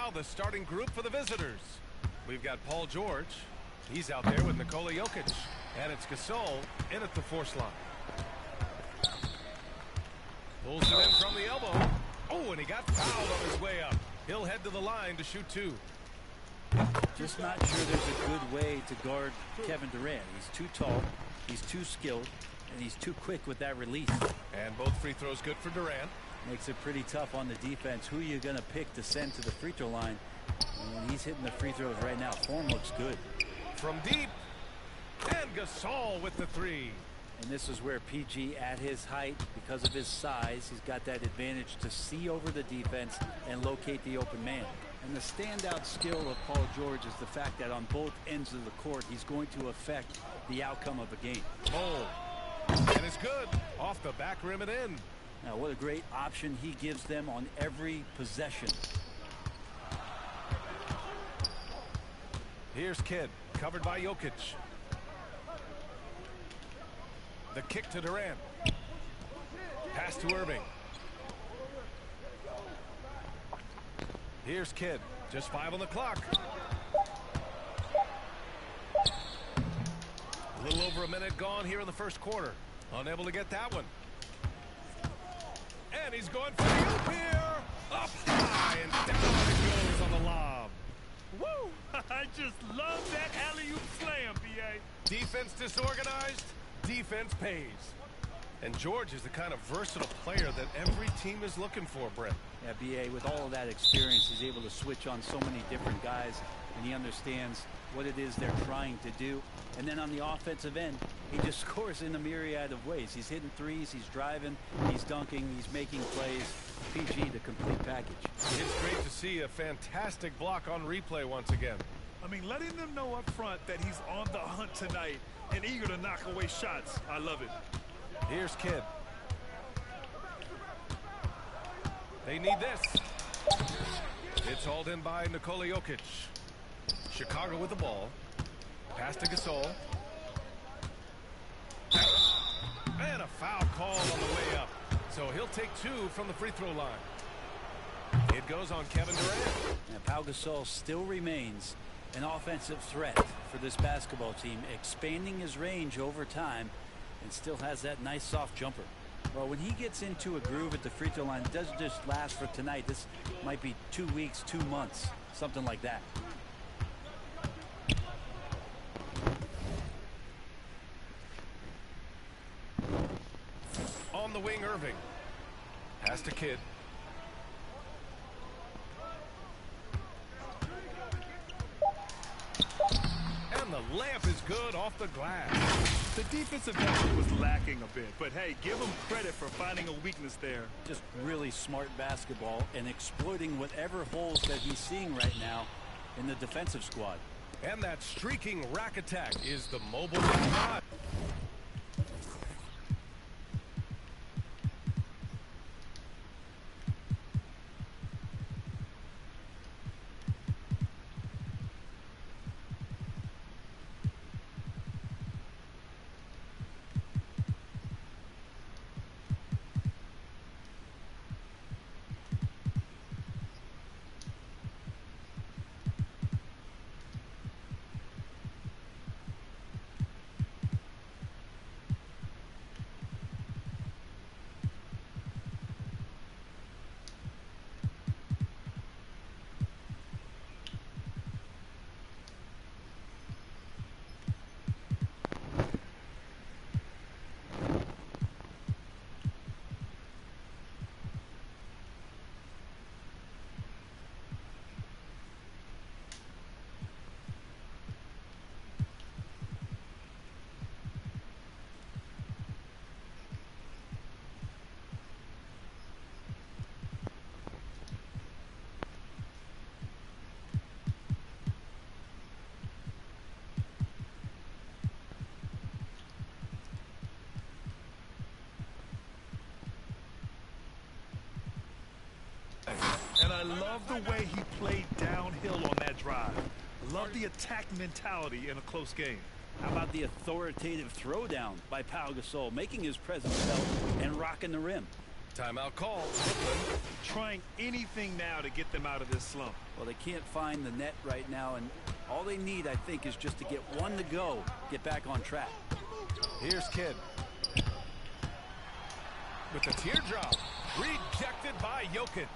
now the starting group for the visitors. We've got Paul George. He's out there with Nikola Jokic. And it's Gasol in at the force line. Pulls it in from the elbow. Oh, and he got fouled on his way up. He'll head to the line to shoot two. Just not sure there's a good way to guard Kevin Durant. He's too tall, he's too skilled, and he's too quick with that release. And both free throws good for Durant. Makes it pretty tough on the defense. Who are you going to pick to send to the free throw line? And he's hitting the free throws right now. Form looks good. From deep. And Gasol with the three. And this is where PG, at his height, because of his size, he's got that advantage to see over the defense and locate the open man. And the standout skill of Paul George is the fact that on both ends of the court, he's going to affect the outcome of a game. Oh, and it's good. Off the back rim and in. Now, what a great option he gives them on every possession. Here's Kidd, covered by Jokic. The kick to Durant. Pass to Irving. Here's Kidd. Just 5 on the clock. A little over a minute gone here in the first quarter. Unable to get that one. And he's going for the oop here. Up high and down it goes on the lob. Woo! I just love that alley-oop slam, B.A. Defense disorganized. Defense pays. And George is the kind of versatile player that every team is looking for, Brett. Yeah, B.A., with all of that experience, he's able to switch on so many different guys, and he understands what it is they're trying to do. And then on the offensive end, he just scores in a myriad of ways. He's hitting threes, he's driving, he's dunking, he's making plays. PG, the complete package. It's great to see a fantastic block on replay once again. I mean, letting them know up front that he's on the hunt tonight and eager to knock away shots. I love it. Here's Kidd. They need this. It's hauled in by Nikola Jokic. Chicago with the ball. Pass to Gasol. And a foul call on the way up. So he'll take 2 from the free throw line. It goes on Kevin Durant. And Pau Gasol still remains an offensive threat for this basketball team, expanding his range over time and still has that nice soft jumper. Well, when he gets into a groove at the free throw line, it doesn't just last for tonight. This might be 2 weeks, 2 months, something like that. On the wing, Irving. Pass to Kidd. And the layup is good off the glass. The defensive effort was lacking a bit, but hey, give him credit for finding a weakness there. Just really smart basketball and exploiting whatever holes that he's seeing right now in the defensive squad. And that streaking rack attack is the mobile guy. And I love the way he played downhill on that drive. Love the attack mentality in a close game. How about the authoritative throwdown by Pau Gasol, making his presence felt and rocking the rim? Timeout call. Brooklyn. Trying anything now to get them out of this slump. Well, they can't find the net right now, and all they need, I think, is just to get one to go, get back on track. Here's Kidd. With the teardrop. Rejected by Jokic.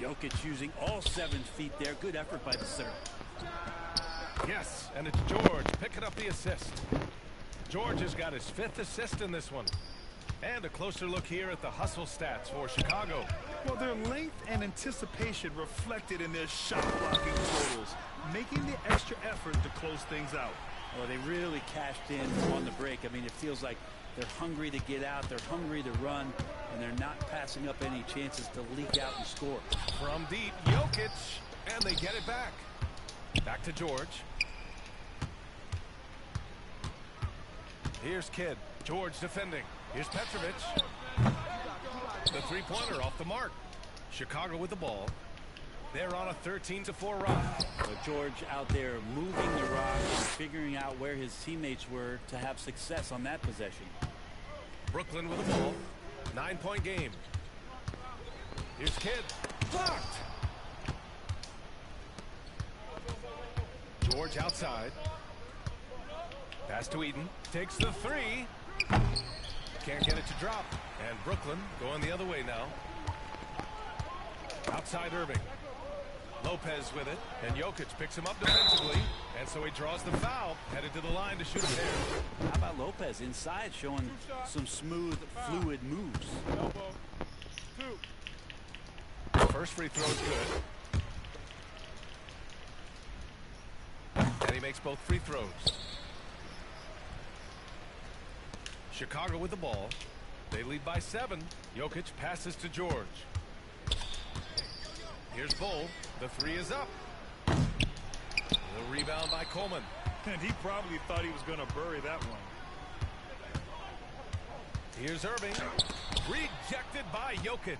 Jokic using all 7 feet there. Good effort by the center. Yes, and it's George picking up the assist. George has got his 5th assist in this one. And a closer look here at the hustle stats for Chicago. Well, their length and anticipation reflected in their shot blocking totals, making the extra effort to close things out. Well, they really cashed in on the break. I mean, it feels like they're hungry to get out, they're hungry to run, and they're not passing up any chances to leak out and score. From deep, Jokic, and they get it back. Back to George. Here's Kidd. George defending. Here's Petrovic. The three-pointer off the mark. Chicago with the ball. They're on a 13-4 run. So George out there moving the rock and figuring out where his teammates were to have success on that possession. Brooklyn with the ball. 9-point game. Here's Kidd. Blocked. George outside. Pass to Eden. Takes the three. Can't get it to drop. And Brooklyn going the other way now. Outside Irving. Lopez with it. And Jokic picks him up defensively. And so he draws the foul. Headed to the line to shoot a pair. How about Lopez inside showing some smooth, fluid moves? First free throw is good. And he makes both free throws. Chicago with the ball. They lead by 7. Jokic passes to George. Here's Bull. The three is up. The rebound by Coleman. And he probably thought he was going to bury that one. Here's Irving. Rejected by Jokic.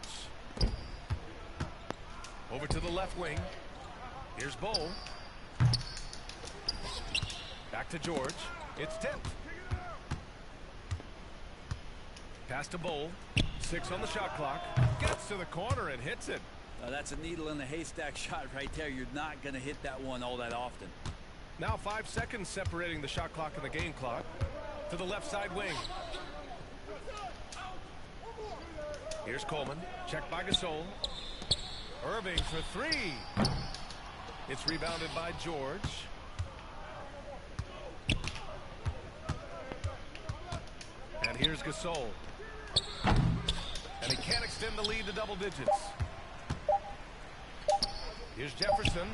Over to the left wing. Here's Bull. Back to George. It's tipped. Pass to Bull. 6 on the shot clock. Gets to the corner and hits it. That's a needle in the haystack shot right there. You're not going to hit that one all that often. Now 5 seconds separating the shot clock and the game clock. To the left side wing. Here's Coleman. Checked by Gasol. Irving for 3. It's rebounded by George. And here's Gasol. And he can't extend the lead to double digits. Here's Jefferson.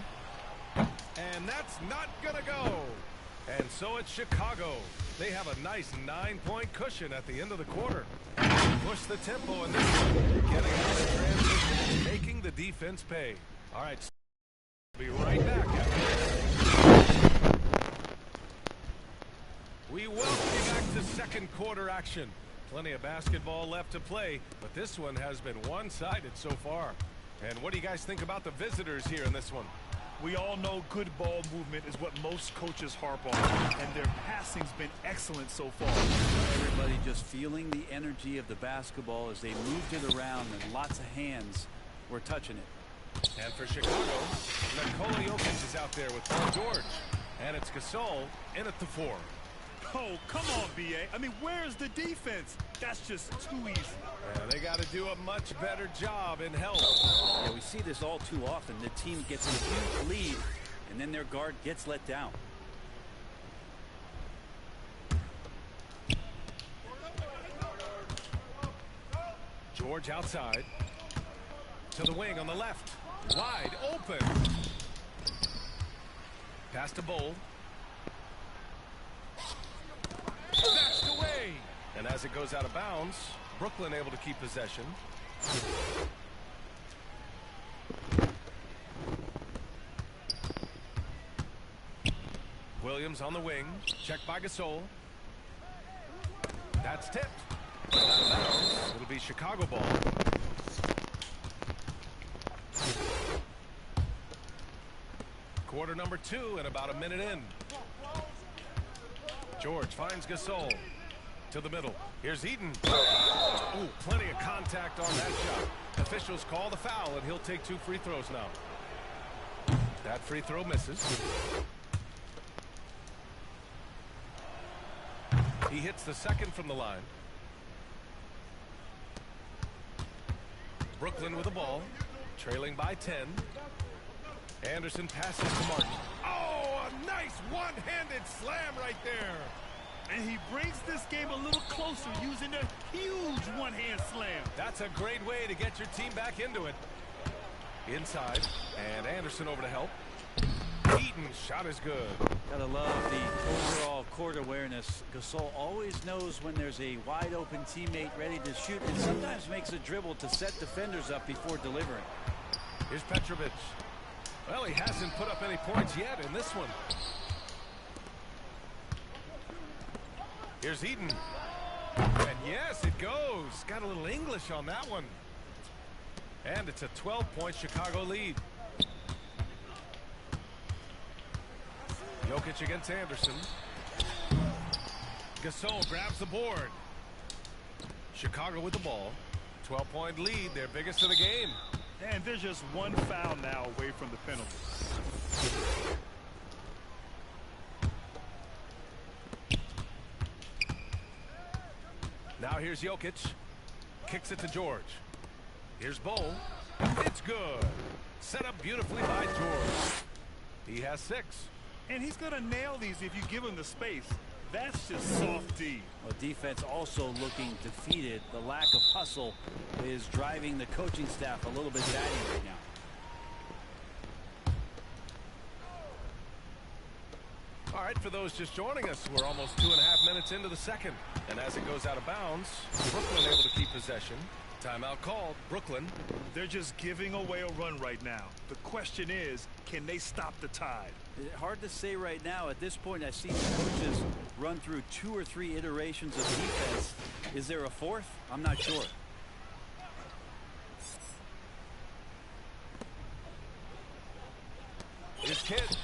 And that's not going to go. And so it's Chicago. They have a nice 9-point cushion at the end of the quarter. Push the tempo in this one. Getting out of transition, making the defense pay. All right. Be right back after this. We welcome you back to second quarter action. Plenty of basketball left to play, but this one has been one-sided so far. And what do you guys think about the visitors here in this one? We all know good ball movement is what most coaches harp on, and their passing's been excellent so far. Everybody just feeling the energy of the basketball as they moved it around, and lots of hands were touching it. And for Chicago, Nikola Jokic is out there with Paul George. And it's Gasol in at the 4. Oh, come on, B.A. I mean, where's the defense? That's just too easy. Yeah, they got to do a much better job in help. Yeah, we see this all too often. The team gets a huge lead, and then their guard gets let down. George outside. To the wing on the left. Wide open. Pass to Bull. Dashed away. And as it goes out of bounds, Brooklyn able to keep possession. Williams on the wing. Checked by Gasol. That's tipped. Out of bounds. It'll be Chicago ball. Quarter number 2 and about a minute in. George finds Gasol. To the middle. Here's Eaton. Oh, plenty of contact on that shot. Officials call the foul, and he'll take 2 free throws now. That free throw misses. He hits the second from the line. Brooklyn with the ball, trailing by 10. Anderson passes to Martin. Oh, a nice one-handed slam right there. And he brings this game a little closer using a huge one-hand slam. That's a great way to get your team back into it. Inside, and Anderson over to help. Eaton's shot is good. Gotta love the overall court awareness. Gasol always knows when there's a wide open teammate ready to shoot, and sometimes makes a dribble to set defenders up before delivering. Here's Petrovic. Well, he hasn't put up any points yet in this one. Here's Eaton. And yes, it goes. Got a little English on that one. And it's a 12-point Chicago lead. Jokic against Anderson. Gasol grabs the board. Chicago with the ball. 12-point lead, their biggest of the game. And they're just one foul now away from the penalty. Now here's Jokic. Kicks it to George. Here's Bowl. It's good. Set up beautifully by George. He has 6. And he's going to nail these if you give him the space. That's just soft D. Well, defense also looking defeated. The lack of hustle is driving the coaching staff a little bit batty right now. All right, for those just joining us, we're almost 2.5 minutes into the second. And as it goes out of bounds, Brooklyn able to keep possession. Timeout called. Brooklyn. They're just giving away a run right now. The question is, can they stop the tide? Hard to say right now. At this point, I've seen the coaches run through 2 or 3 iterations of defense. Is there a 4th? I'm not sure. Here's Kidd.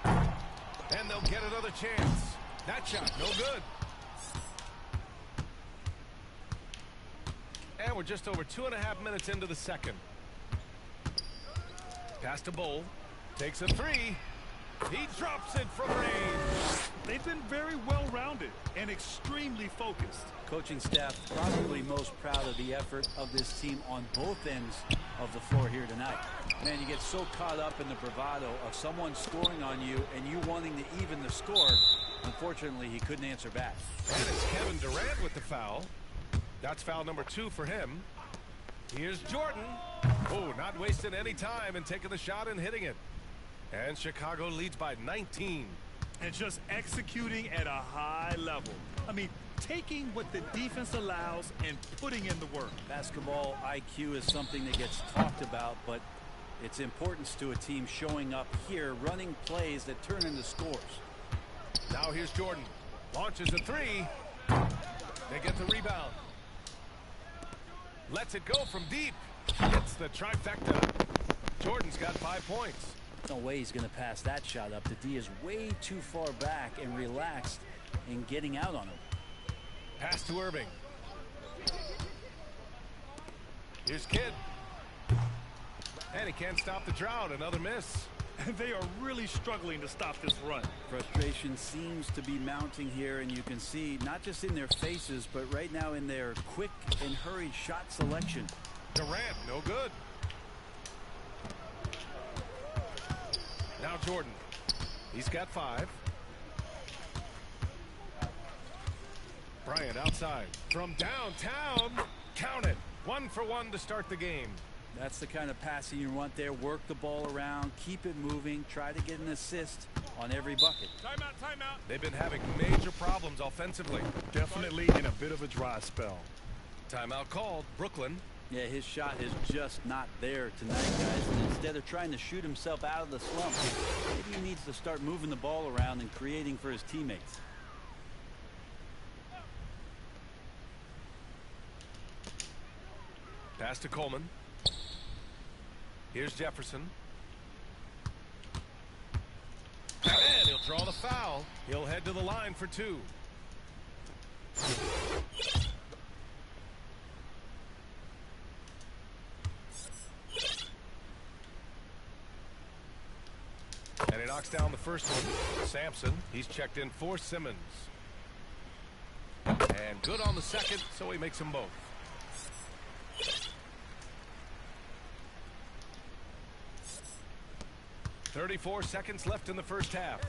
And they'll get another chance. That shot, no good. And we're just over 2.5 minutes into the second. Pass to Bowl. Takes a 3. He drops it from range. They've been very well-rounded and extremely focused. Coaching staff probably most proud of the effort of this team on both ends of the floor here tonight. Man, you get so caught up in the bravado of someone scoring on you and you wanting to even the score. Unfortunately, he couldn't answer back. And it's Kevin Durant with the foul. That's foul number 2 for him. Here's Jordan. Oh, not wasting any time and taking the shot and hitting it. And Chicago leads by 19. And just executing at a high level. I mean, taking what the defense allows and putting in the work. Basketball IQ is something that gets talked about, but its importance to a team showing up here, running plays that turn into scores. Now here's Jordan. Launches a 3. They get the rebound. Lets it go from deep. Hits the trifecta. Jordan's got 5 points. No way he's going to pass that shot up. The D is way too far back and relaxed in getting out on him. Pass to Irving. Here's Kidd. And he can't stop the drought. Another miss. They are really struggling to stop this run. Frustration seems to be mounting here, and you can see not just in their faces, but right now in their quick and hurried shot selection. Durant, no good. Now Jordan. He's got 5. Bryant outside. From downtown. Count it. 1 for 1 to start the game. That's the kind of passing you want there. Work the ball around, keep it moving, try to get an assist on every bucket. Timeout, timeout. They've been having major problems offensively. Definitely in a bit of a dry spell. Timeout called. Brooklyn. Yeah, his shot is just not there tonight, guys. And instead of trying to shoot himself out of the slump, maybe he needs to start moving the ball around and creating for his teammates. Pass to Coleman. Here's Jefferson. And he'll draw the foul. He'll head to the line for 2. And he knocks down the first one. Sampson, he's checked in for Simmons. And good on the second, so he makes them both. .34 seconds left in the first half.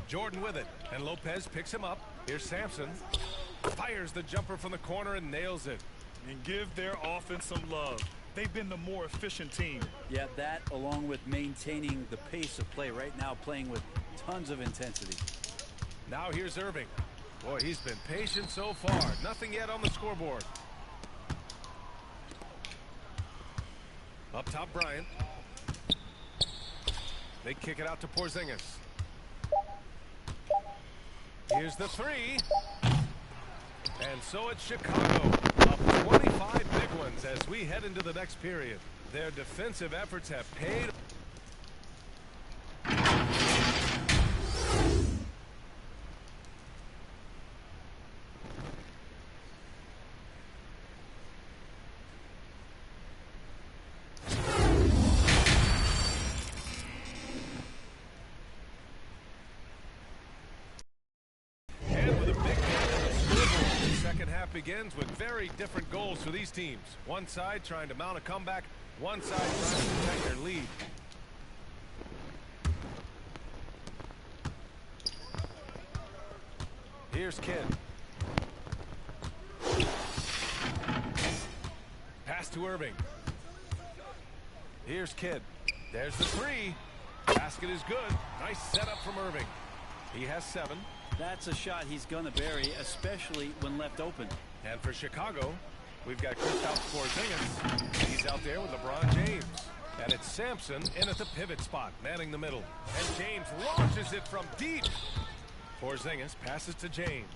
Jordan with it, and Lopez picks him up. Here's Sampson. Fires the jumper from the corner and nails it. And give their offense some love. They've been the more efficient team. Yeah, that along with maintaining the pace of play right now, playing with tons of intensity. Now here's Irving. Boy, he's been patient so far. Nothing yet on the scoreboard. Up top, Bryant. They kick it out to Porzingis. Here's the three. And so it's Chicago, up 25 big ones as we head into the next period. Their defensive efforts have paid. Begins with very different goals for these teams. One side trying to mount a comeback, one side trying to protect their lead. Here's Kidd. Pass to Irving. Here's Kidd. There's the three. Basket is good. Nice setup from Irving. He has 7. That's a shot he's going to bury, especially when left open. And for Chicago, we've got Kristaps Porzingis. He's out there with LeBron James. And it's Sampson in at the pivot spot, manning the middle. And James launches it from deep. Porzingis passes to James.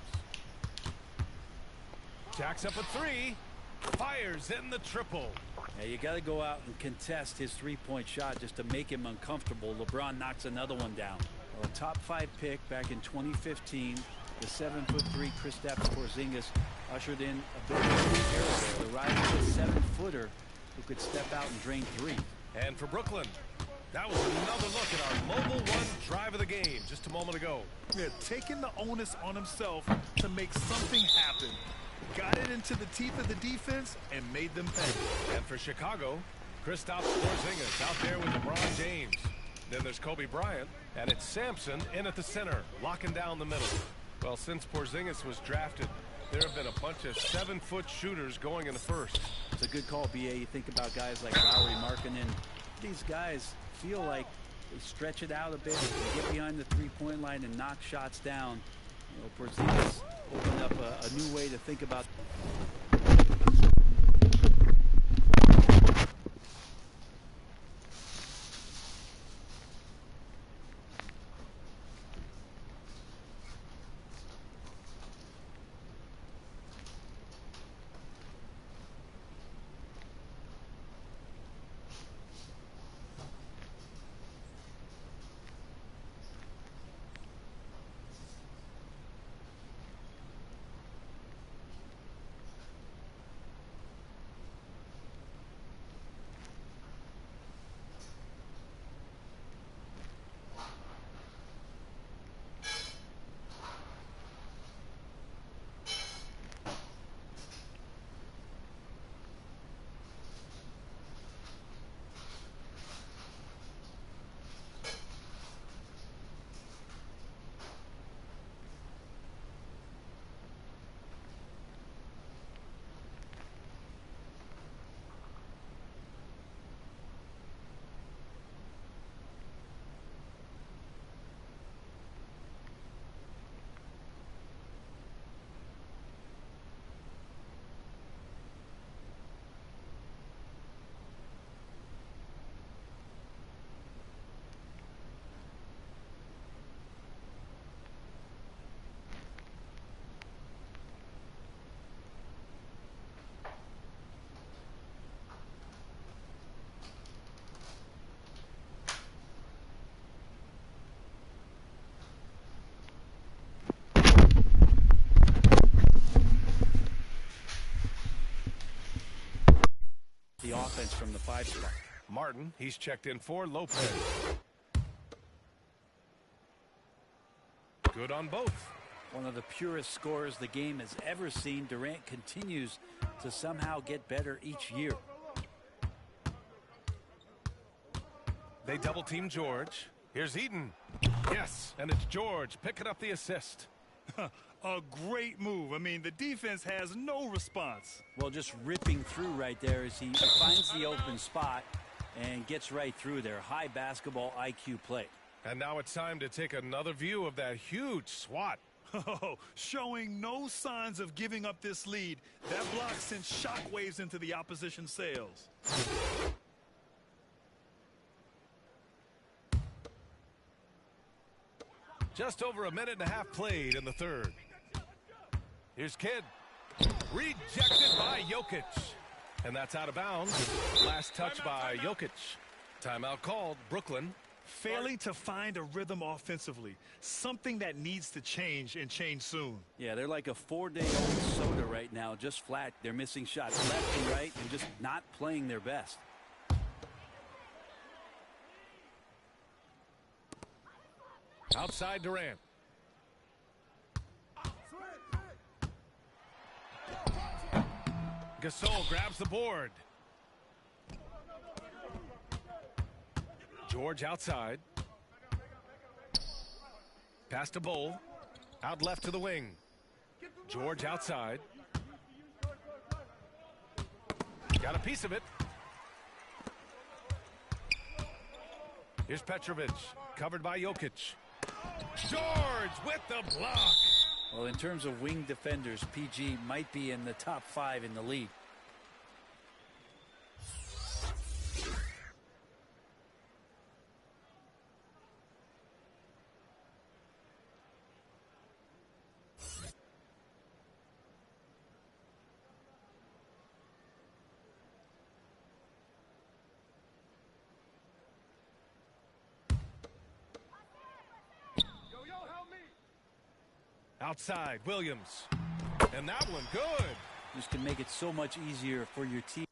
Jacks up a 3. Fires in the triple. Yeah, you got to go out and contest his three-point shot just to make him uncomfortable. LeBron knocks another one down. Well, a top 5 pick back in 2015. The 7'3" Kristaps Porzingis ushered in a bit of a era there. The rise of a 7-footer who could step out and drain 3. And for Brooklyn, that was another look at our mobile one drive of the game just a moment ago. Yeah, taking the onus on himself to make something happen. Got it into the teeth of the defense and made them pay. And for Chicago, Kristaps Porzingis out there with LeBron James. Then there's Kobe Bryant, and it's Sampson in at the center, locking down the middle. Well, since Porzingis was drafted, there have been a bunch of 7-foot shooters going in the first. It's a good call, BA. You think about guys like Lowry, Markkanen. These guys feel like they stretch it out a bit, get behind the three-point line and knock shots down. You know, Porzingis opened up a new way to think about. offense from the 5 spot. Martin, he's checked in for Lopez. Good on both. One of the purest scorers the game has ever seen. Durant continues to somehow get better each year. They double team George. Here's Eaton. Yes, and it's George picking up the assist. A great move. I mean, the defense has no response. Well, just ripping through right there as he finds the open spot and gets right through there. High basketball IQ play. And now it's time to take another view of that huge swat. Oh, showing no signs of giving up this lead. That block sent shockwaves into the opposition sails. Just over a minute and a half played in the third. Here's Kidd. Rejected by Jokic. And that's out of bounds. Last touch by Jokic. Timeout called. Brooklyn. Failing to find a rhythm offensively. Something that needs to change and change soon. Yeah, they're like a 4-day-old soda right now. Just flat. They're missing shots left and right and just not playing their best. Outside Durant. Gasol grabs the board. George outside. Pass to Bowl. Out left to the wing. George outside. Got a piece of it. Here's Petrovic. Covered by Jokic. George with the block. Well, in terms of wing defenders, PG might be in the top 5 in the league. Outside, Williams. And that one good. This can make it so much easier for your team.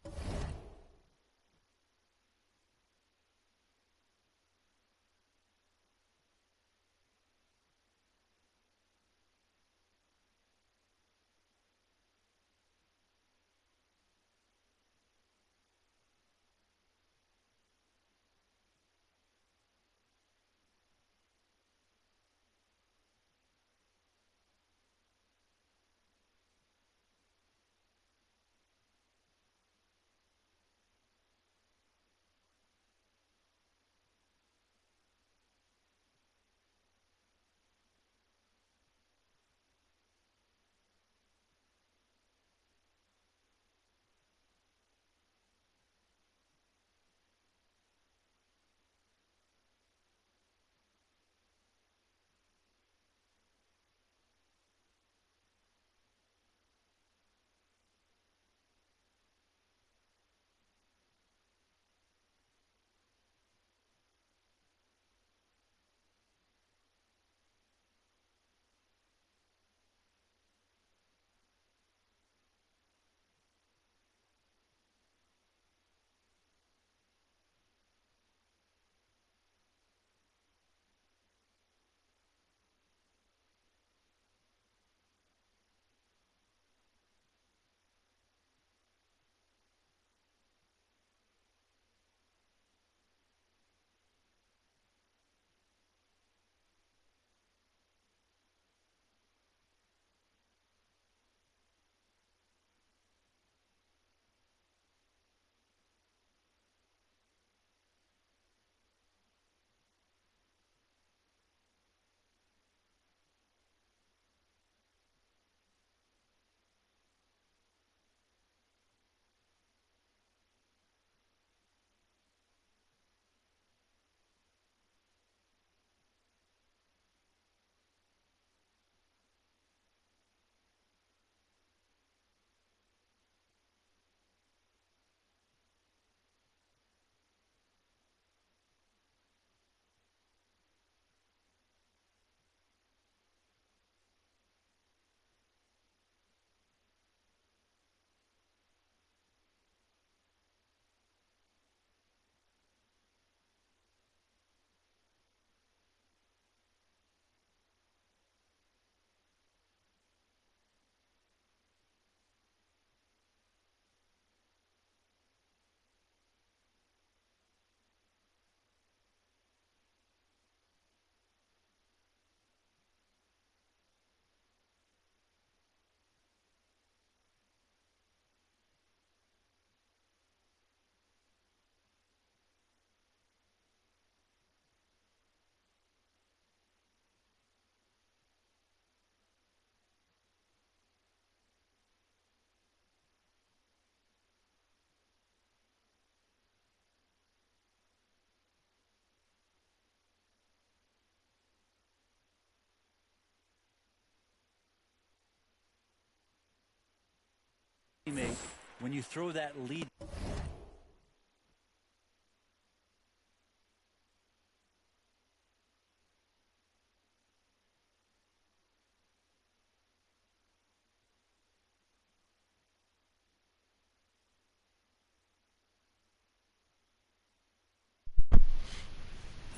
teammate when you throw that lead.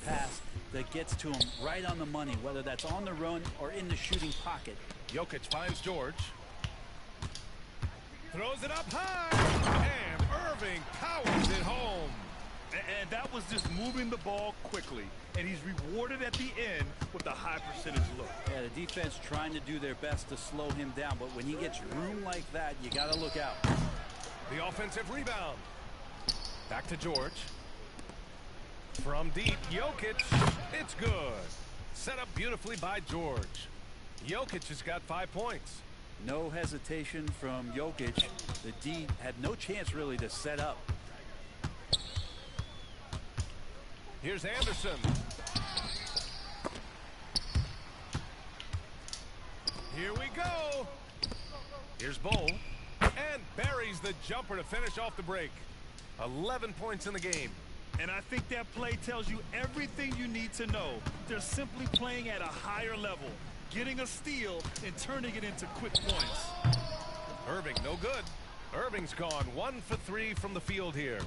Pass that gets to him right on the money, whether that's on the run or in the shooting pocket. Jokic finds George. Throws it up high. And Irving powers it home. And that was just moving the ball quickly. And he's rewarded at the end with a high percentage look. Yeah, the defense trying to do their best to slow him down, but when he gets room like that, you got to look out. The offensive rebound. Back to George. From deep, Jokic. It's good. Set up beautifully by George. Jokic has got 5 points. No hesitation from Jokic. The D had no chance really to set up. Here's Anderson. Here we go. Here's Bowl. And buries the jumper to finish off the break. 11 points in the game. And I think that play tells you everything you need to know. They're simply playing at a higher level, getting a steal and turning it into quick points. Irving, no good. Irving's gone 1 for 3 from the field here.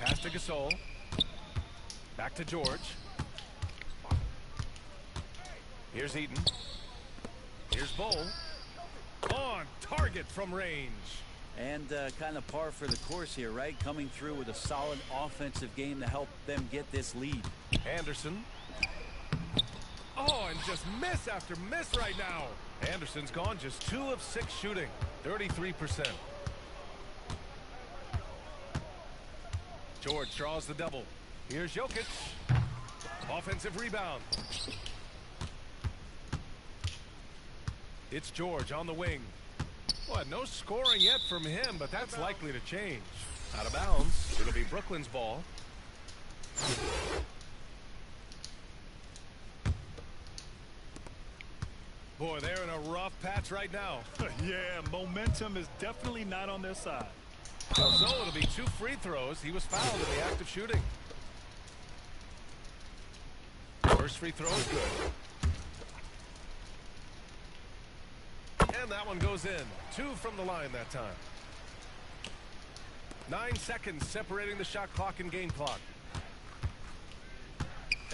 Pass to Gasol. Back to George. Here's Eaton. Here's Bowl. On target from range. And kind of par for the course here, right? Coming through with a solid offensive game to help them get this lead. Anderson. Oh, and just miss after miss right now. Anderson's gone just 2 of 6 shooting, 33%. George draws the double. Here's Jokic. Offensive rebound. It's George on the wing. Well, no scoring yet from him, but that's likely to change. Out of bounds. It'll be Brooklyn's ball. Boy, they're in a rough patch right now. Yeah, momentum is definitely not on their side. So it'll be 2 free throws. He was fouled in the act of shooting. First free throw is good. And that one goes in. 2 from the line that time. 9 seconds separating the shot clock and game clock.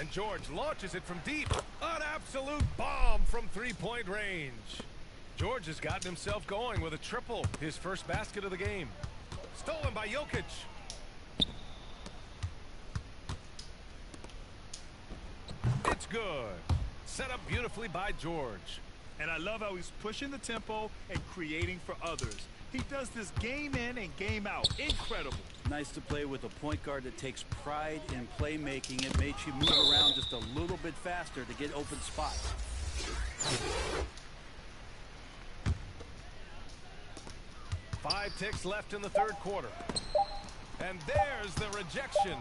And George launches it from deep. An absolute bomb from 3-point range. George has gotten himself going with a triple. His first basket of the game. Stolen by Jokic. It's good. Set up beautifully by George. And I love how he's pushing the tempo and creating for others. He does this game in and game out. Incredible. Nice to play with a point guard that takes pride in playmaking. It makes you move around just a little bit faster to get open spots. Five ticks left in the third quarter. And there's the rejection.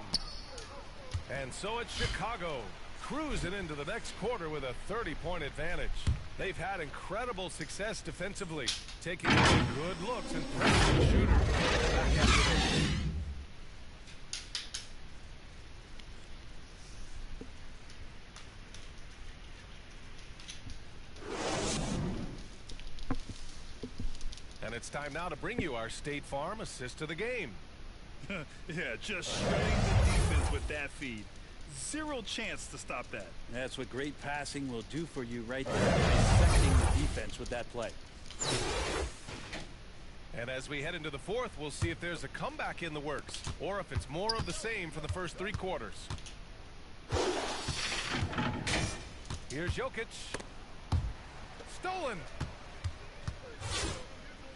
And so it's Chicago cruising into the next quarter with a 30-point advantage. They've had incredible success defensively, taking away good looks and pressing shooters back after this. And it's time now to bring you our State Farm assist of the game. Yeah, just shredding the defense with that feed. Zero chance to stop that. That's what great passing will do for you right there. Dissecting the defense with that play. And as we head into the fourth, we'll see if there's a comeback in the works or if it's more of the same for the first 3 quarters. Here's Jokic. Stolen.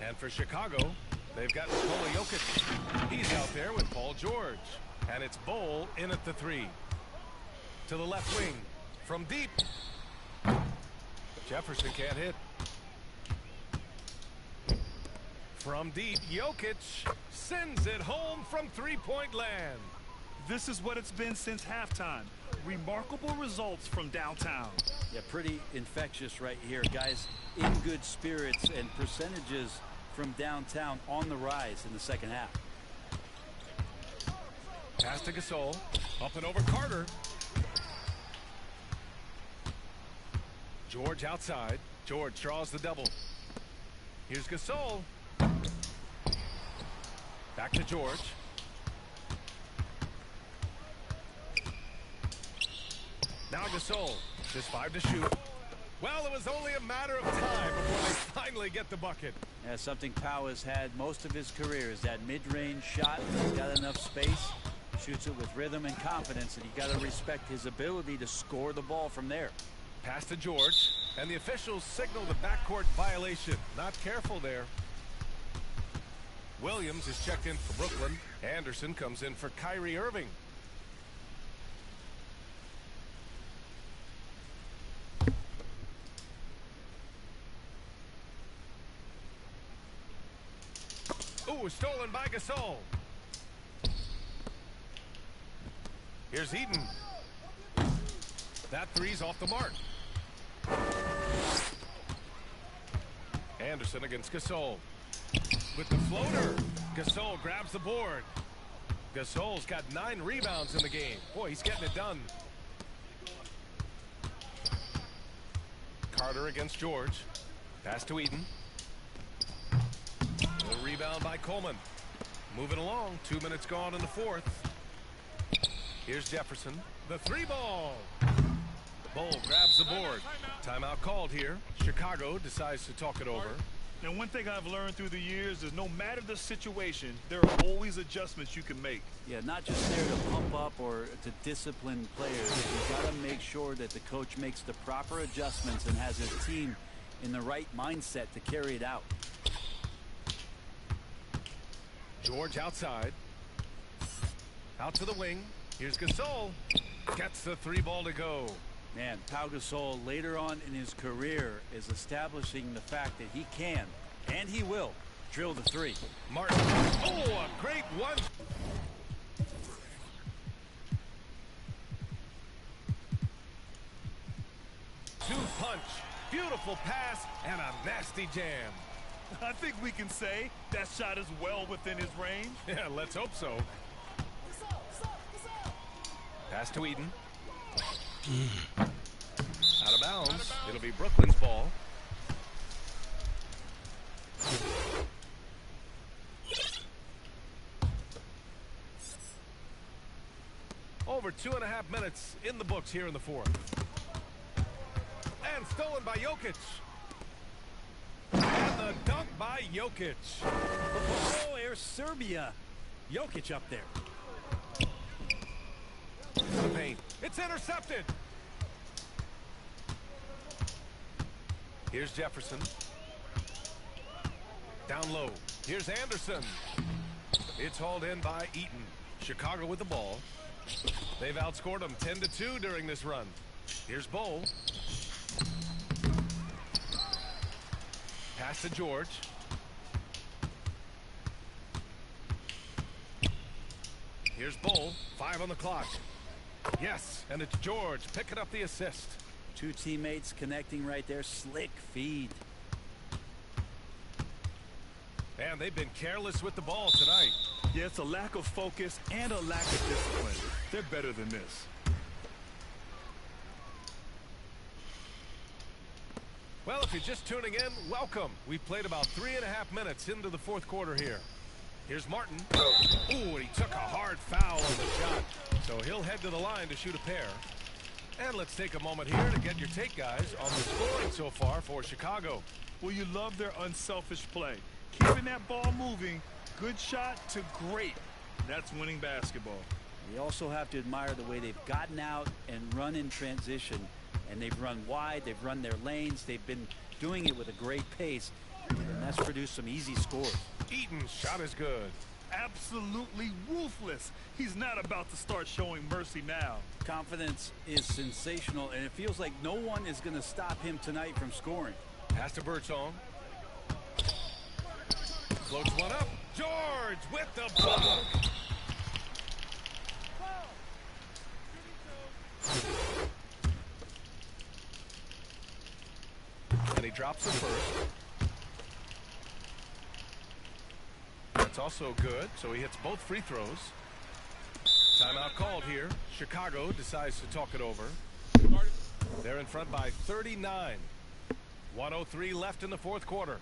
And for Chicago, they've got Nikola Jokic. He's out there with Paul George. And it's Bowl in at the 3. To the left wing. From deep. Jefferson can't hit. From deep, Jokic sends it home from 3-point land. This is what it's been since halftime. remarkable results from downtown. Yeah, pretty infectious right here. Guys in good spirits, and percentages from downtown on the rise in the second half. Pass to Gasol. Up and over Carter. George outside. George draws the double. Here's Gasol. Back to George. Now Gasol. Just 5 to shoot. Well, it was only a matter of time before they finally get the bucket. Yeah, something Pau has had most of his career is that mid-range shot. He's got enough space. Shoots it with rhythm and confidence, and you got to respect his ability to score the ball from there. Pass to George, and the officials signal the backcourt violation. Not careful there. Williams is checked in for Brooklyn. Anderson comes in for Kyrie Irving. Ooh, stolen by Gasol. Here's Eden. That three's off the mark. Anderson against Gasol. With the floater. Gasol grabs the board. Gasol's got 9 rebounds in the game. Boy, he's getting it done. Carter against George. Pass to Eden. A rebound by Coleman. Moving along. 2 minutes gone in the fourth. Here's Jefferson. The 3-ball. Bull grabs the board. Timeout called here. Chicago decides to talk it over. And one thing I've learned through the years is no matter the situation, there are always adjustments you can make. Yeah, not just there to pump up or to discipline players. You got to make sure that the coach makes the proper adjustments and has his team in the right mindset to carry it out. George outside. Out to the wing. Here's Gasol. Gets the 3-ball to go. Man, Pau Gasol later on in his career is establishing the fact that he can, and he will, drill the 3. Martin. Oh, a great one. Two-punch. Beautiful pass and a nasty jam. I think we can say that shot is well within his range. Yeah, let's hope so. Pass to Eden. Out of bounds. It'll be Brooklyn's ball. Over 2.5 minutes in the books here in the fourth. And stolen by Jokic. And the dunk by Jokic. Oh, there's Serbia. Jokic up there. To the paint. It's intercepted. Here's Jefferson. Down low. Here's Anderson. It's hauled in by Eaton. Chicago with the ball. They've outscored them 10-2 during this run. Here's Bowl. Pass to George. Here's Bowl. 5 on the clock. Yes, and it's George picking up the assist. 2 teammates connecting right there. Slick feed. Man, they've been careless with the ball tonight. Yeah, it's a lack of focus and a lack of discipline. They're better than this. Well, if you're just tuning in, welcome. We've played about 3.5 minutes into the fourth quarter here. Here's Martin. Ooh, and he took a hard foul on the shot. So he'll head to the line to shoot a pair. And let's take a moment here to get your take, guys, on the scoring so far for Chicago. Well, you love their unselfish play. Keeping that ball moving, good shot to great. That's winning basketball. We also have to admire the way they've gotten out and run in transition. And they've run wide, they've run their lanes, they've been doing it with a great pace. And that's produced some easy scores. Eaton's shot is good. Absolutely ruthless. He's not about to start showing mercy now. Confidence is sensational, and it feels like no one is going to stop him tonight from scoring. Pass to Birdsong. Floats one up. George with the block. And he drops the first. That's also good, so he hits both free throws. Timeout called here. Chicago decides to talk it over. They're in front by 39. 1:03 left in the fourth quarter.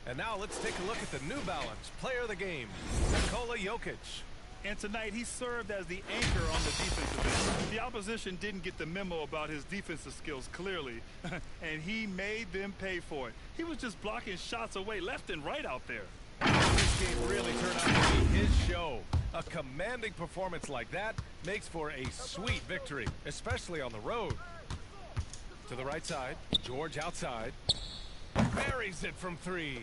And now let's take a look at the New Balance player of the game, Nikola Jokic. And tonight he served as the anchor on the defensive end. The opposition didn't get the memo about his defensive skills clearly, and he made them pay for it. He was just blocking shots away left and right out there. This game really turned out to be his show. A commanding performance like that makes for a sweet victory, especially on the road. To the right side, George outside. Buries it from three.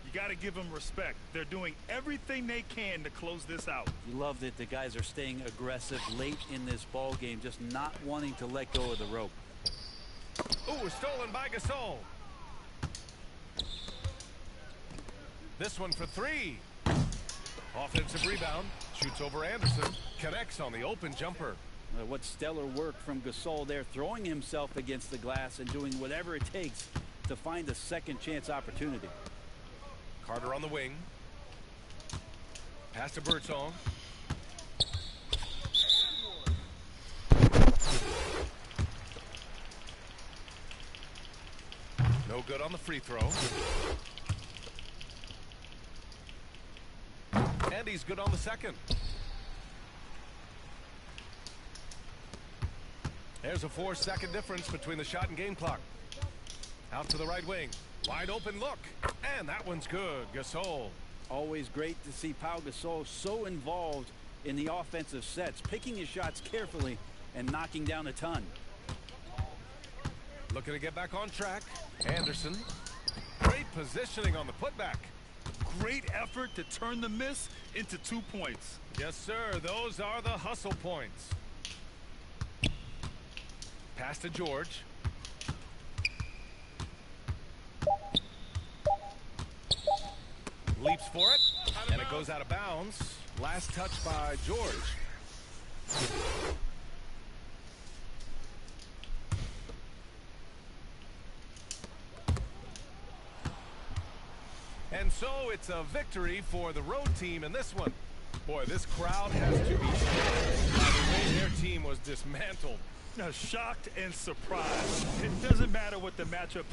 You got to give them respect. They're doing everything they can to close this out. You love that the guys are staying aggressive late in this ball game, just not wanting to let go of the rope. Ooh, stolen by Gasol. This one for three. Offensive rebound. Shoots over Anderson. Connects on the open jumper. What stellar work from Gasol there, throwing himself against the glass and doing whatever it takes to find a second chance opportunity. Carter on the wing. Pass to Birdsong. No good on the free throw. And he's good on the second. There's a 4-second difference between the shot and game clock. Out to the right wing. Wide open look. And that one's good. Gasol. Always great to see Pau Gasol so involved in the offensive sets, picking his shots carefully and knocking down a ton. Looking to get back on track. Anderson. Great positioning on the putback. Great effort to turn the miss into 2 points. Yes, sir. Those are the hustle points. Pass to George. Leaps for it, and it goes out of bounds. Last touch by George. And so it's a victory for the road team in this one. Boy, this crowd has to be shocked by the way their team was dismantled. Now, shocked and surprised. It doesn't matter what the matchup.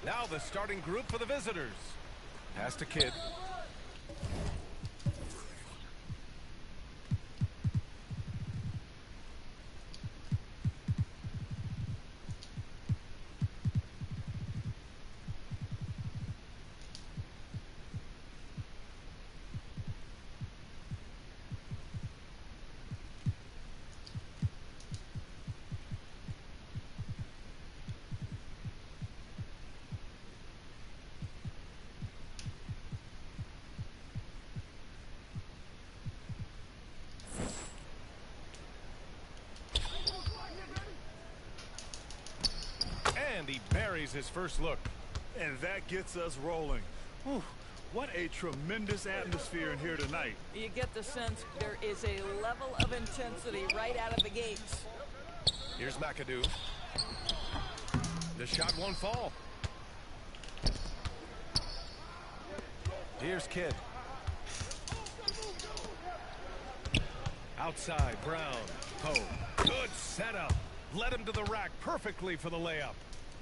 Now the starting group for the visitors. Pass to Kidd. And he buries his first look. And that gets us rolling. Whew, what a tremendous atmosphere in here tonight. You get the sense there is a level of intensity right out of the gates. Here's McAdoo. The shot won't fall. Here's Kidd. Outside, Brown. Poe. Good setup. Led him to the rack perfectly for the layup.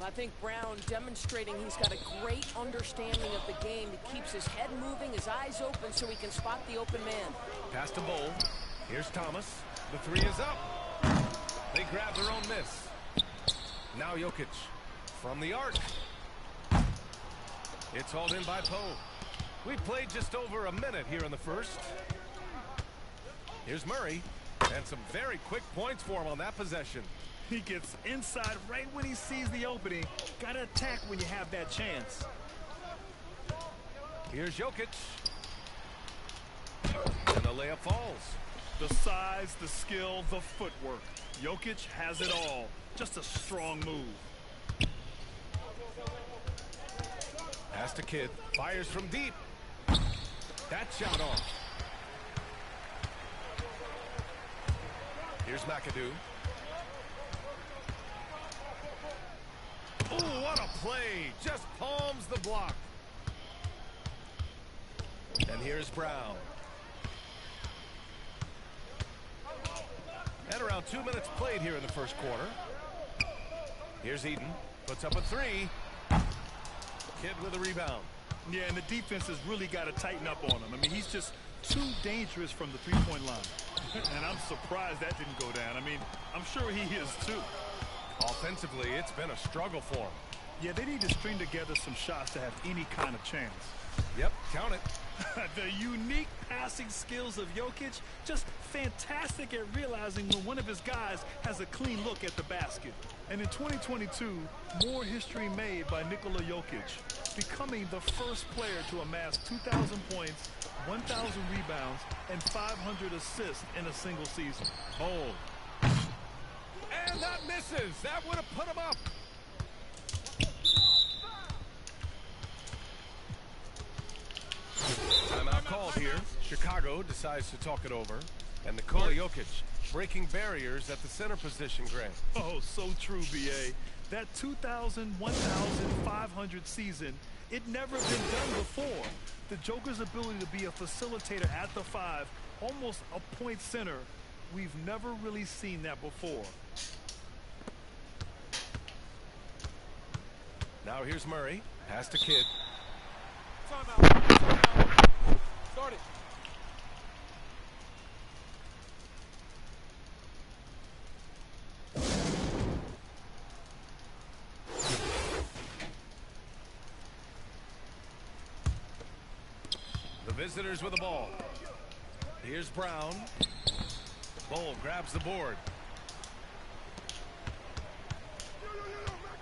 I think Brown demonstrating he's got a great understanding of the game. He keeps his head moving, his eyes open so he can spot the open man. Pass to Bowl. Here's Thomas. The three is up. They grab their own miss. Now Jokic from the arc. It's hauled in by Poe. We played just over a minute here in the first. Here's Murray. And some very quick points for him on that possession. He gets inside right when he sees the opening. Got to attack when you have that chance. Here's Jokic. And the layup falls. The size, the skill, the footwork. Jokic has it all. Just a strong move. Pass to Kidd. Fires from deep. That shot off. Here's McAdoo. Ooh, what a play. Just palms the block. And here's Brown. And around 2 minutes played here in the first quarter. Here's Eden. Puts up a three. Kidd with a rebound. Yeah, and the defense has really got to tighten up on him. I mean, he's just too dangerous from the three-point line. And I'm surprised that didn't go down. I mean, I'm sure he is too. Offensively, it's been a struggle for him. Yeah, they need to string together some shots to have any kind of chance. Yep, count it. The unique passing skills of Jokic, just fantastic at realizing when one of his guys has a clean look at the basket. And in 2022, more history made by Nikola Jokic, becoming the first player to amass 2,000 points, 1,000 rebounds, and 500 assists in a single season. Bold. And that misses. That would have put him up. Timeout called here. Chicago decides to talk it over. And Nikola Jokic breaking barriers at the center position, Grant. Oh, so true, B.A. That 2,000, 1,500 season, it never been done before. The Joker's ability to be a facilitator at the five, almost a point center, we've never really seen that before. Now here's Murray. Pass to Kidd. Timeout. Start it. The visitors with the ball. Here's Brown. Bowl grabs the board.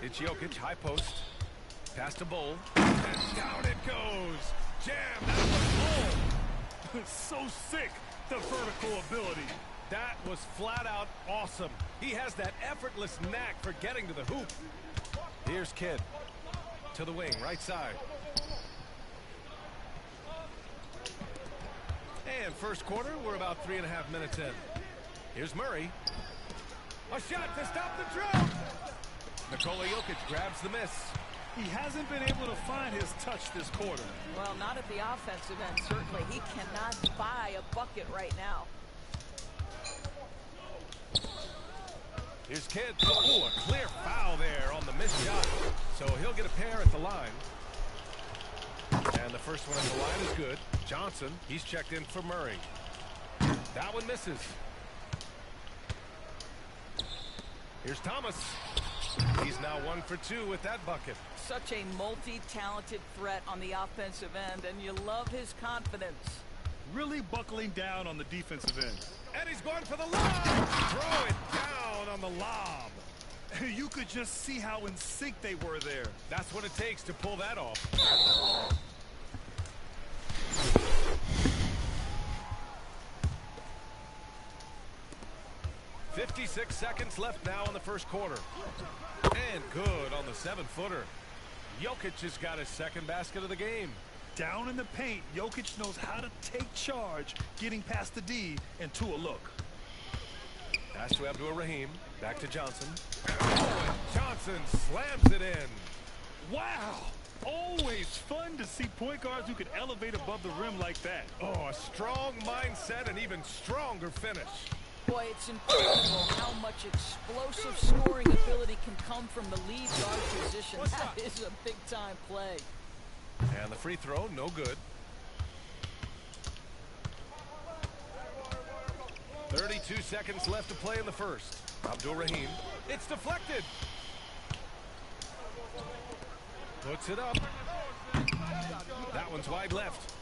It's Jokic, high post. Pass to Bowl. And down it goes. Jam. That was Bowl. So sick, the vertical ability. That was flat out awesome. He has that effortless knack for getting to the hoop. Here's Kidd. To the wing, right side. And first quarter, we're about 3.5 minutes in. Here's Murray. A shot to stop the drought. Nikola Jokic grabs the miss. He hasn't been able to find his touch this quarter. Well, not at the offensive end, certainly. He cannot buy a bucket right now. Here's Kidd. Ooh, a clear foul there on the missed shot. So he'll get a pair at the line. And the first one at the line is good. Johnson, he's checked in for Murray. That one misses. Here's Thomas. He's now 1 for 2 with that bucket. Such a multi-talented threat on the offensive end, and you love his confidence. Really buckling down on the defensive end. And he's going for the lob. Throw it down on the lob. You could just see how in sync they were there. That's what it takes to pull that off. 56 seconds left now in the first quarter. And good on the 7-footer. Jokic has got his second basket of the game. Down in the paint, Jokic knows how to take charge, getting past the D and to a look. Pass to Abdul-Rahim. Back to Johnson. Oh, and Johnson slams it in. Wow! Always fun to see point guards who can elevate above the rim like that. Oh, a strong mindset and even stronger finish. Boy, it's incredible how much explosive scoring ability can come from the lead guard position. That is a big-time play. And the free throw, no good. 32 seconds left to play in the first. Abdul-Rahim. It's deflected. Puts it up. That one's wide left.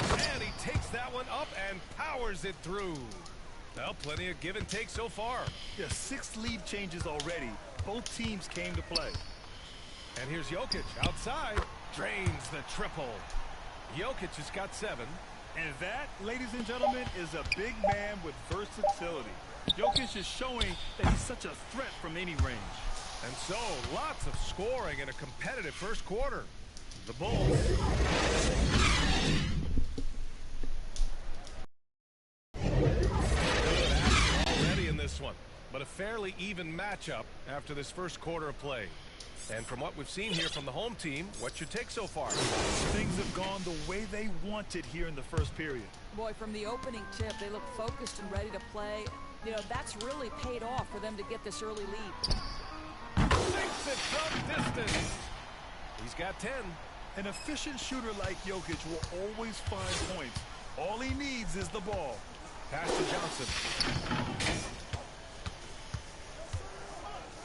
And he takes that one up and powers it through. Well, plenty of give and take so far. Yeah, 6 lead changes already. Both teams came to play. And here's Jokic outside. Drains the triple. Jokic has got 7. And that, ladies and gentlemen, is a big man with versatility. Jokic is showing that he's such a threat from any range. And so, lots of scoring in a competitive first quarter. The Bulls. Good action already in this one. But a fairly even matchup after this first quarter of play. And from what we've seen here from the home team, what's your take so far? Things have gone the way they wanted here in the first period. Boy, from the opening tip, they look focused and ready to play. You know, that's really paid off for them to get this early lead. Takes it from distance. He's got 10. An efficient shooter like Jokic will always find points. All he needs is the ball. Pass to Johnson.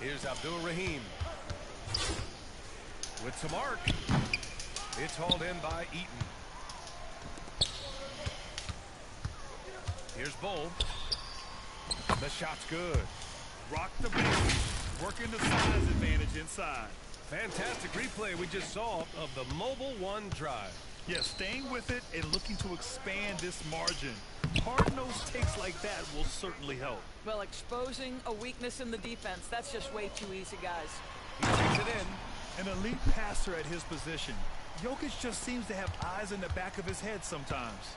Here's Abdul-Rahim. With some arc. It's hauled in by Eaton. Here's Bull. The shot's good. Rock the base. Working the size advantage inside. Fantastic replay we just saw of the Mobile One drive. Yeah, staying with it and looking to expand this margin. Hard-nosed takes like that will certainly help. Well, exposing a weakness in the defense, that's just way too easy, guys. He takes it in. An elite passer at his position. Jokic just seems to have eyes in the back of his head sometimes.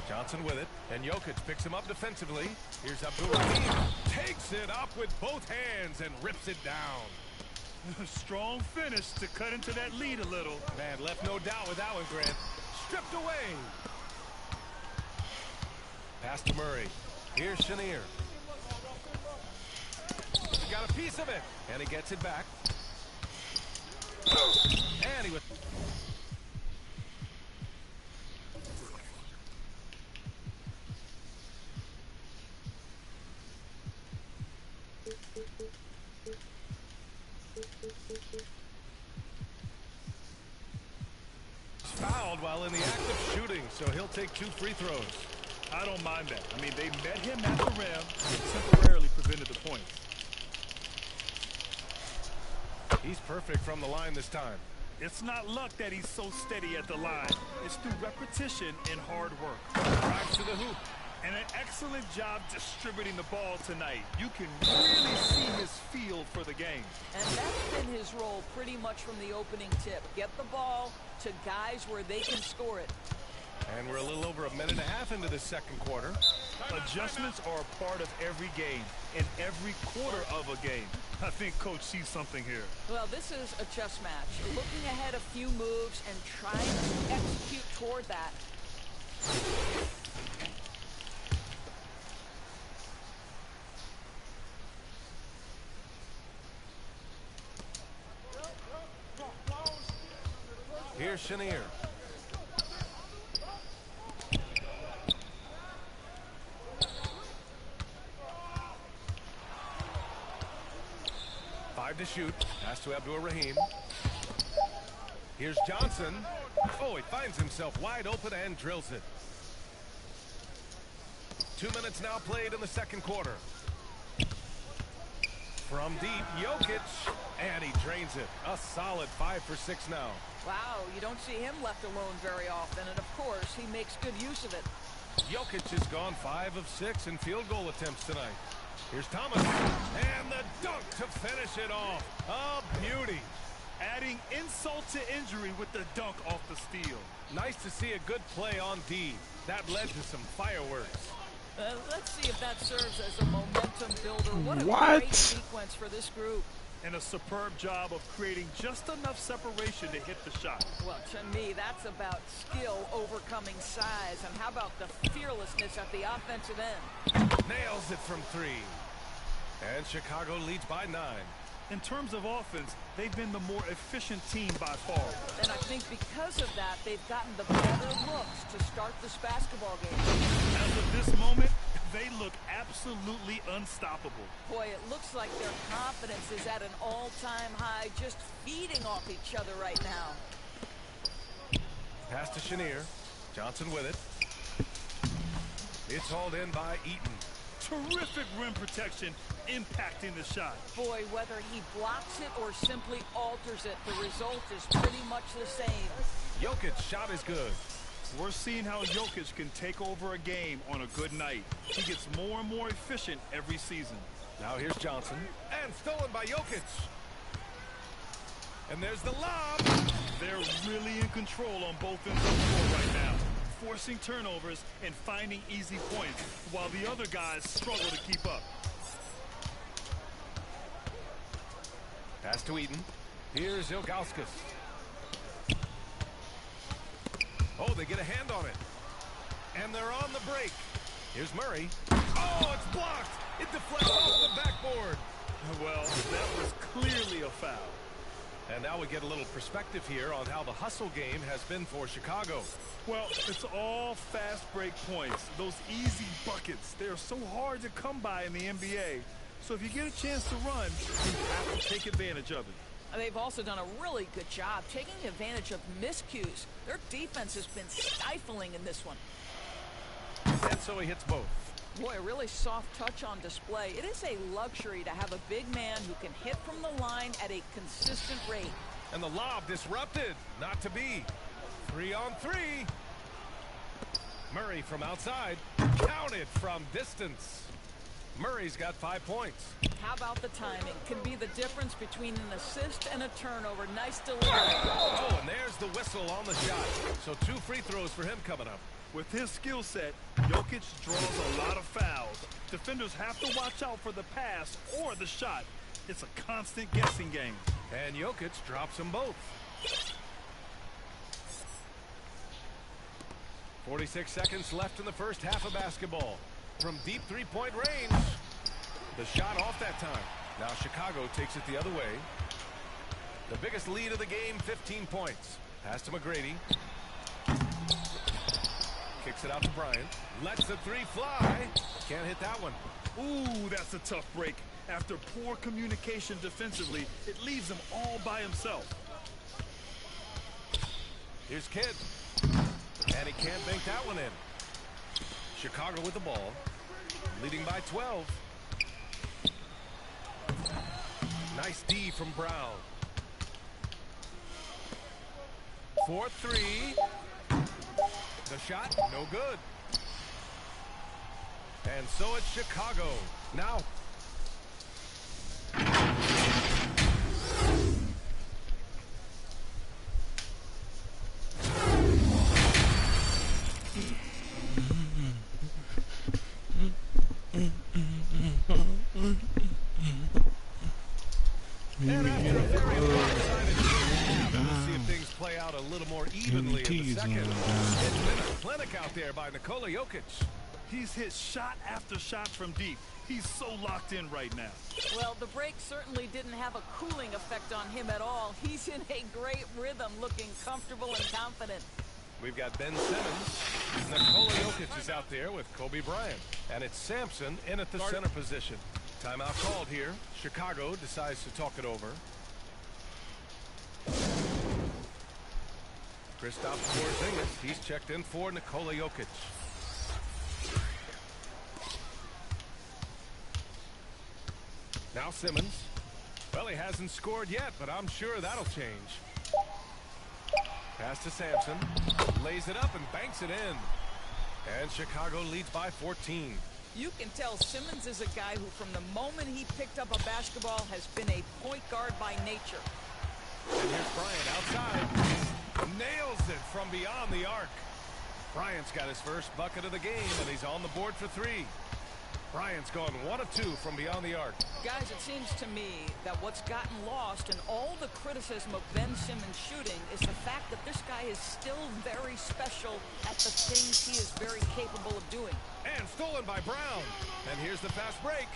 Johnson with it, and Jokic picks him up defensively. Here's Abdul-Rahim. Takes it up with both hands and rips it down. Strong finish to cut into that lead a little. Man, left no doubt with that one, Grant. Stripped away. Pass to Murray. Here's Chenier. He got a piece of it, and he gets it back. And he was... fouled while in the act of shooting, so he'll take 2 free throws. I don't mind that. I mean, they met him at the rim and temporarily prevented the points. He's perfect from the line this time. It's not luck that he's so steady at the line. It's through repetition and hard work. Drives to the hoop. And an excellent job distributing the ball tonight. You can really see his feel for the game. And that's been his role pretty much from the opening tip. Get the ball to guys where they can score it. And we're a little over a minute and a half into this second quarter. Adjustments are a part of every game. in every quarter of a game. I think Coach sees something here. Well, this is a chess match. Looking ahead a few moves and trying to execute toward that. Here's Chenier. To shoot. Pass to Abdur-Rahim. Here's Johnson. Oh, he finds himself wide open and drills it. 2 minutes now played in the second quarter. From deep, Jokic. And he drains it. A solid 5 for 6 now. Wow, you don't see him left alone very often. And, of course, he makes good use of it. Jokic has gone 5 of 6 in field goal attempts tonight. Here's Thomas, and the dunk to finish it off. A beauty. Adding insult to injury with the dunk off the steal. Nice to see a good play on D. That led to some fireworks. Let's see if that serves as a momentum builder. What a great sequence for this group. And a superb job of creating just enough separation to hit the shot. Well, to me, that's about skill overcoming size. And how about the fearlessness at the offensive end? Nails it from 3. And Chicago leads by 9. In terms of offense, they've been the more efficient team by far. And I think because of that, they've gotten the better looks to start this basketball game. As of this moment, they look absolutely unstoppable. Boy, it looks like their confidence is at an all-time high, just feeding off each other right now. Pass to Chenier. Johnson with it. It's hauled in by Eaton. Terrific rim protection, impacting the shot. Boy, whether he blocks it or simply alters it, the result is pretty much the same. Jokic's shot is good. We're seeing how Jokic can take over a game on a good night. He gets more and more efficient every season. Now here's Johnson. And stolen by Jokic. And there's the lob. They're really in control on both ends of the floor right now, forcing turnovers and finding easy points, while the other guys struggle to keep up. Pass to Eaton. Here's Ilgauskas. Oh, they get a hand on it. And they're on the break. Here's Murray. Oh, it's blocked. It deflects off the backboard. Well, that was clearly a foul. And now we get a little perspective here on how the hustle game has been for Chicago. Well, it's all fast break points. Those easy buckets. They're so hard to come by in the NBA. So if you get a chance to run, you have to take advantage of it. They've also done a really good job taking advantage of miscues. Their defense has been stifling in this one. And so he hits both. Boy, a really soft touch on display. It is a luxury to have a big man who can hit from the line at a consistent rate. And the lob disrupted. Not to be. 3 on 3. Murray from outside. Counted from distance. Murray's got 5 points. How about the timing? Can be the difference between an assist and a turnover. Nice delivery. Oh, and there's the whistle on the shot. So 2 free throws for him coming up. With his skill set, Jokic draws a lot of fouls. Defenders have to watch out for the pass or the shot. It's a constant guessing game. And Jokic drops them both. 46 seconds left in the first half of basketball. From deep three-point range. The shot off that time. Now Chicago takes it the other way. The biggest lead of the game, 15 points. Pass to McGrady. Kicks it out to Bryant. Lets the 3 fly. Can't hit that one. Ooh, that's a tough break. After poor communication defensively, it leaves him all by himself. Here's Kidd. And he can't bank that one in. Chicago with the ball. Leading by 12. Nice D from Brown. 4-3. The shot, no good. And so it's Chicago. Now. little more evenly in the second. It's been a clinic out there by Nikola Jokic. He's hit shot after shot from deep. He's so locked in right now. Well, the break certainly didn't have a cooling effect on him at all. He's in a great rhythm, looking comfortable and confident. We've got Ben Simmons. Nikola Jokic is out there with Kobe Bryant. And it's Sampson in at the center position. Timeout called here. Chicago decides to talk it over. Kristaps Porzingis, he's checked in for Nikola Jokic. Now Simmons. Well, he hasn't scored yet, but I'm sure that'll change. Pass to Sampson. Lays it up and banks it in. And Chicago leads by 14. You can tell Simmons is a guy who, from the moment he picked up a basketball, has been a point guard by nature. And here's Bryant outside. Nails it from beyond the arc. Bryant's got his first bucket of the game, and he's on the board for three. Bryant's gone 1 of 2 from beyond the arc. Guys, it seems to me that what's gotten lost in all the criticism of Ben Simmons shooting is the fact that this guy is still very special at the things he is very capable of doing. And stolen by Brown. And here's the fast break.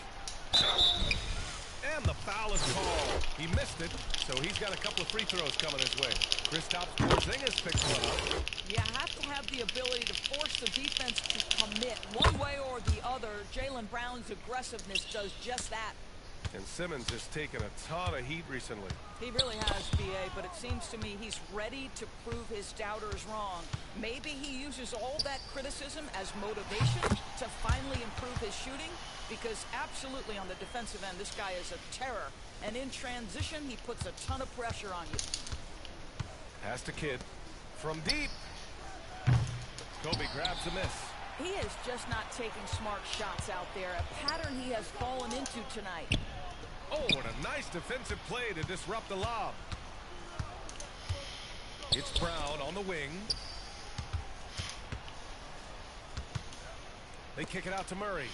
And the foul is called. He missed it, so he's got a couple of free throws coming his way. Kristaps Porzingis picks one up. You have to have the ability to force the defense to commit one way or the other. Jaylen Brown's aggressiveness does just that. And Simmons has taken a ton of heat recently. He really has, B.A., but it seems to me he's ready to prove his doubters wrong. Maybe he uses all that criticism as motivation to finally improve his shooting, because absolutely on the defensive end, this guy is a terror. And in transition, he puts a ton of pressure on you. Pass to Kidd. From deep. Kobe grabs the miss. He is just not taking smart shots out there, a pattern he has fallen into tonight. Oh, what a nice defensive play to disrupt the lob. It's Brown on the wing. They kick it out to Murray.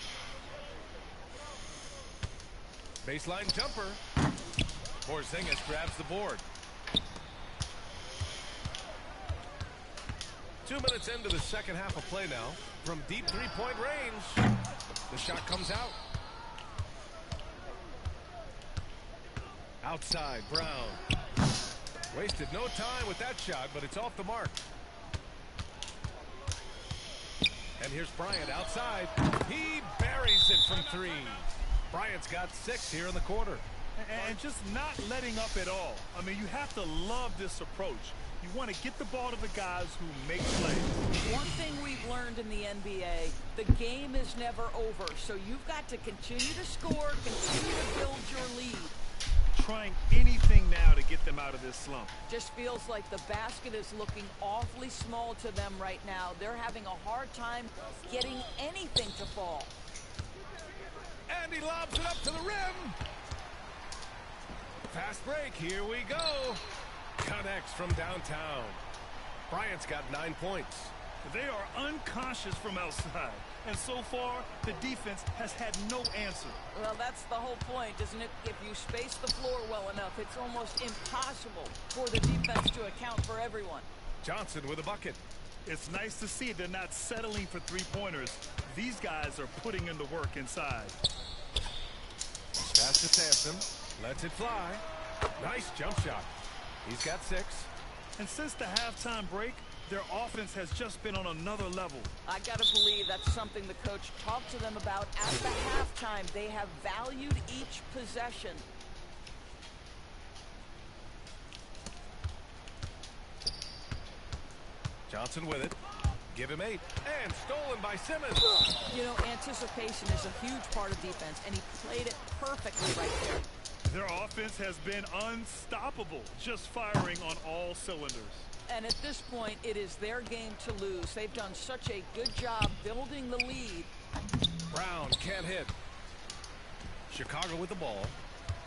Baseline jumper. Porzingis grabs the board. 2 minutes into the second half of play now. From deep three-point range. The shot comes out. Outside, Brown. Wasted no time with that shot, but it's off the mark. And here's Bryant outside. He buries it from three. Bryant's got 6 here in the quarter. And just not letting up at all. I mean, you have to love this approach. You want to get the ball to the guys who make plays. One thing we've learned in the NBA, the game is never over. So you've got to continue to score, continue to build your lead. Trying anything now to get them out of this slump. Just feels like the basket is looking awfully small to them right now. They're having a hard time getting anything to fall. And he lobs it up to the rim. Fast break, here we go. Connects from downtown. Bryant's got 9 points. They are unconscious from outside. And so far, the defense has had no answer. Well, that's the whole point, isn't it? If you space the floor well enough, it's almost impossible for the defense to account for everyone. Johnson with a bucket. It's nice to see they're not settling for three-pointers. These guys are putting in the work inside. Pass to Sampson. Lets it fly. Nice jump shot. He's got 6. And since the halftime break, their offense has just been on another level. I gotta believe that's something the coach talked to them about at the halftime. They have valued each possession. Johnson with it. Give him 8. And stolen by Simmons. You know, anticipation is a huge part of defense, and he played it perfectly right there. Their offense has been unstoppable, just firing on all cylinders. And at this point, it is their game to lose. They've done such a good job building the lead. Brown can't hit. Chicago with the ball.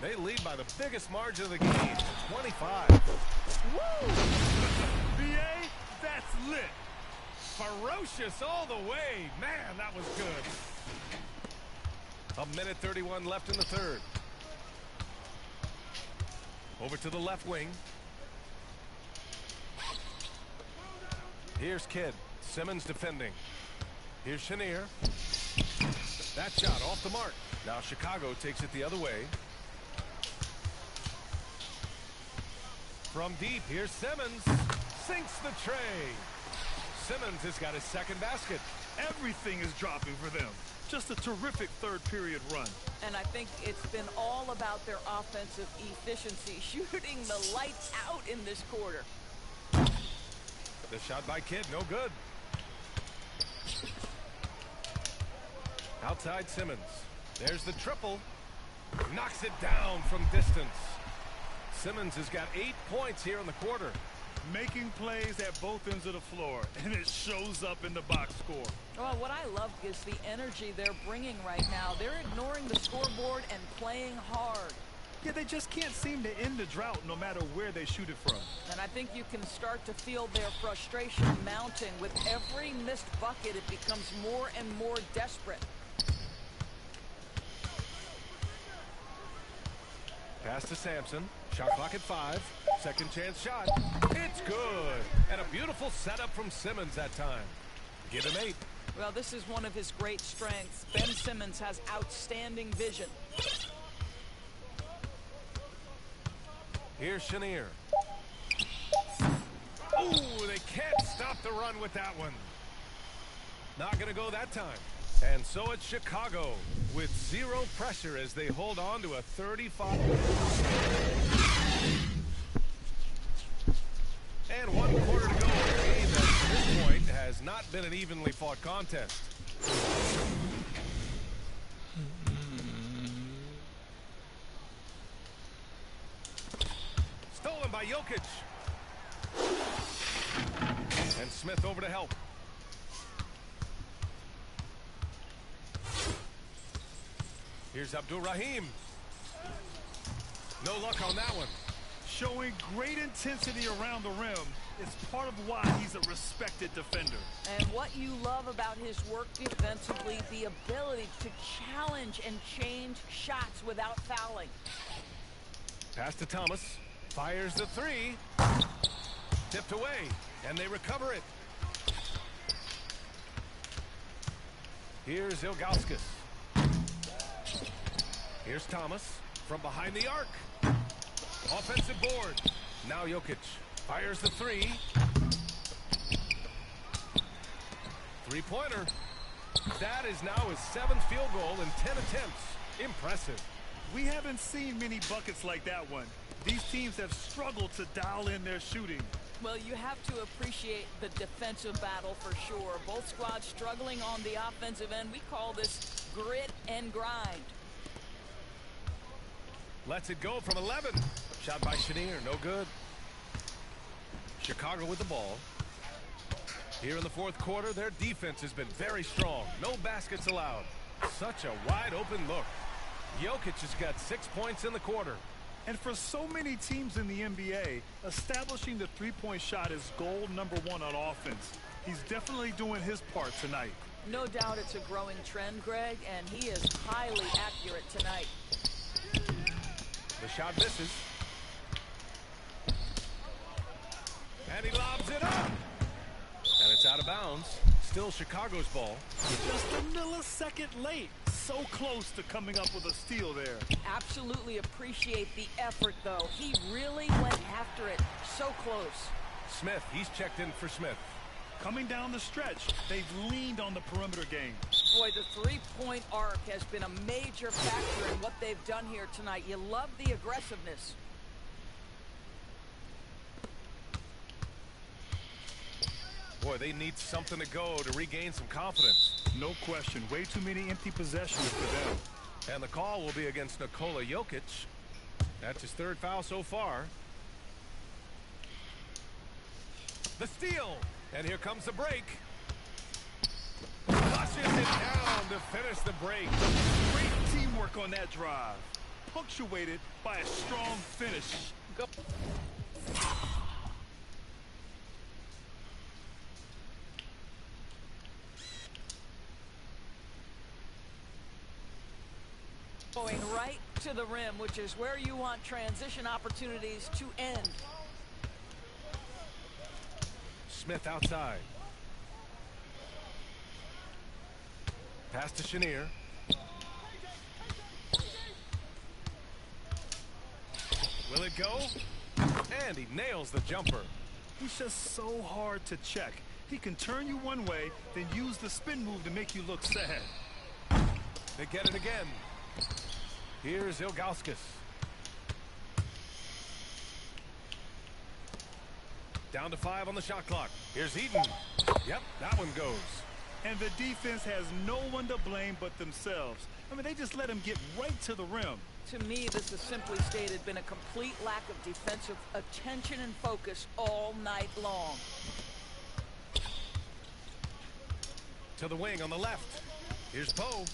They lead by the biggest margin of the game, 25. Woo! BA, that's lit. Ferocious all the way. Man, that was good. 1:31 left in the third. Over to the left wing. Here's Kidd. Simmons defending. Here's Chenier. That shot off the mark. Now Chicago takes it the other way. From deep, here's Simmons. Sinks the tray. Simmons has got his second basket. Everything is dropping for them. Just a terrific third period run. And I think it's been all about their offensive efficiency, shooting the lights out in this quarter. The shot by Kidd, no good. Outside Simmons. There's the triple. Knocks it down from distance. Simmons has got 8 points here in the quarter. Making plays at both ends of the floor, and it shows up in the box score. Well, what I love is the energy they're bringing right now. They're ignoring the scoreboard and playing hard. Yeah, they just can't seem to end the drought no matter where they shoot it from. And I think you can start to feel their frustration mounting. With every missed bucket, it becomes more and more desperate. Pass to Sampson. Shot clock at 5. Second chance shot. It's good. And a beautiful setup from Simmons that time. Give him 8. Well, this is one of his great strengths. Ben Simmons has outstanding vision. Here's Chenier. Ooh, they can't stop the run with that one. Not going to go that time. And so it's Chicago with 0 pressure as they hold on to a 35. And 1 quarter to go in a game that to this point has not been an evenly fought contest. Stolen by Jokic. And Smith over to help. Here's Abdul-Rahim. No luck on that one. Showing great intensity around the rim. It's part of why he's a respected defender. And what you love about his work defensively, the ability to challenge and change shots without fouling. Pass to Thomas. Fires the 3. Tipped away. And they recover it. Here's Ilgauskas. Here's Thomas from behind the arc. Offensive board. Now Jokic fires the 3. Three-pointer. That is now his 7th field goal in 10 attempts. Impressive. We haven't seen many buckets like that one. These teams have struggled to dial in their shooting. Well, you have to appreciate the defensive battle for sure. Both squads struggling on the offensive end. We call this grit and grind. Lets it go from 11. Shot by Chenier, no good. Chicago with the ball. Here in the 4th quarter, their defense has been very strong. No baskets allowed. Such a wide open look. Jokic has got 6 points in the quarter. And for so many teams in the NBA, establishing the three-point shot is goal number 1 on offense. He's definitely doing his part tonight. No doubt it's a growing trend, Greg, and he is highly accurate tonight. The shot misses. And he lobs it up. And it's out of bounds. Still Chicago's ball. Just a millisecond late. So close to coming up with a steal there. Absolutely appreciate the effort, though. He really went after it. So close. Smith, he's checked in for Smith. Coming down the stretch, they've leaned on the perimeter game. Boy, the three-point arc has been a major factor in what they've done here tonight. You love the aggressiveness. Boy, they need something to go to regain some confidence. No question. Way too many empty possessions for them. And the call will be against Nikola Jokic. That's his 3rd foul so far. The steal. And here comes the break. Flushes it down to finish the break. Great teamwork on that drive. Punctuated by a strong finish. Go. Going right to the rim, which is where you want transition opportunities to end. Smith outside. Pass to Chenier. Will it go? And he nails the jumper. He's just so hard to check. He can turn you one way, then use the spin move to make you look sad. They get it again. Here's Ilgauskas. Down to 5 on the shot clock. Here's Eaton. Yep, that one goes. And the defense has no one to blame but themselves. I mean, they just let him get right to the rim. To me, this has simply stated been a complete lack of defensive attention and focus all night long. To the wing on the left. Here's Poe.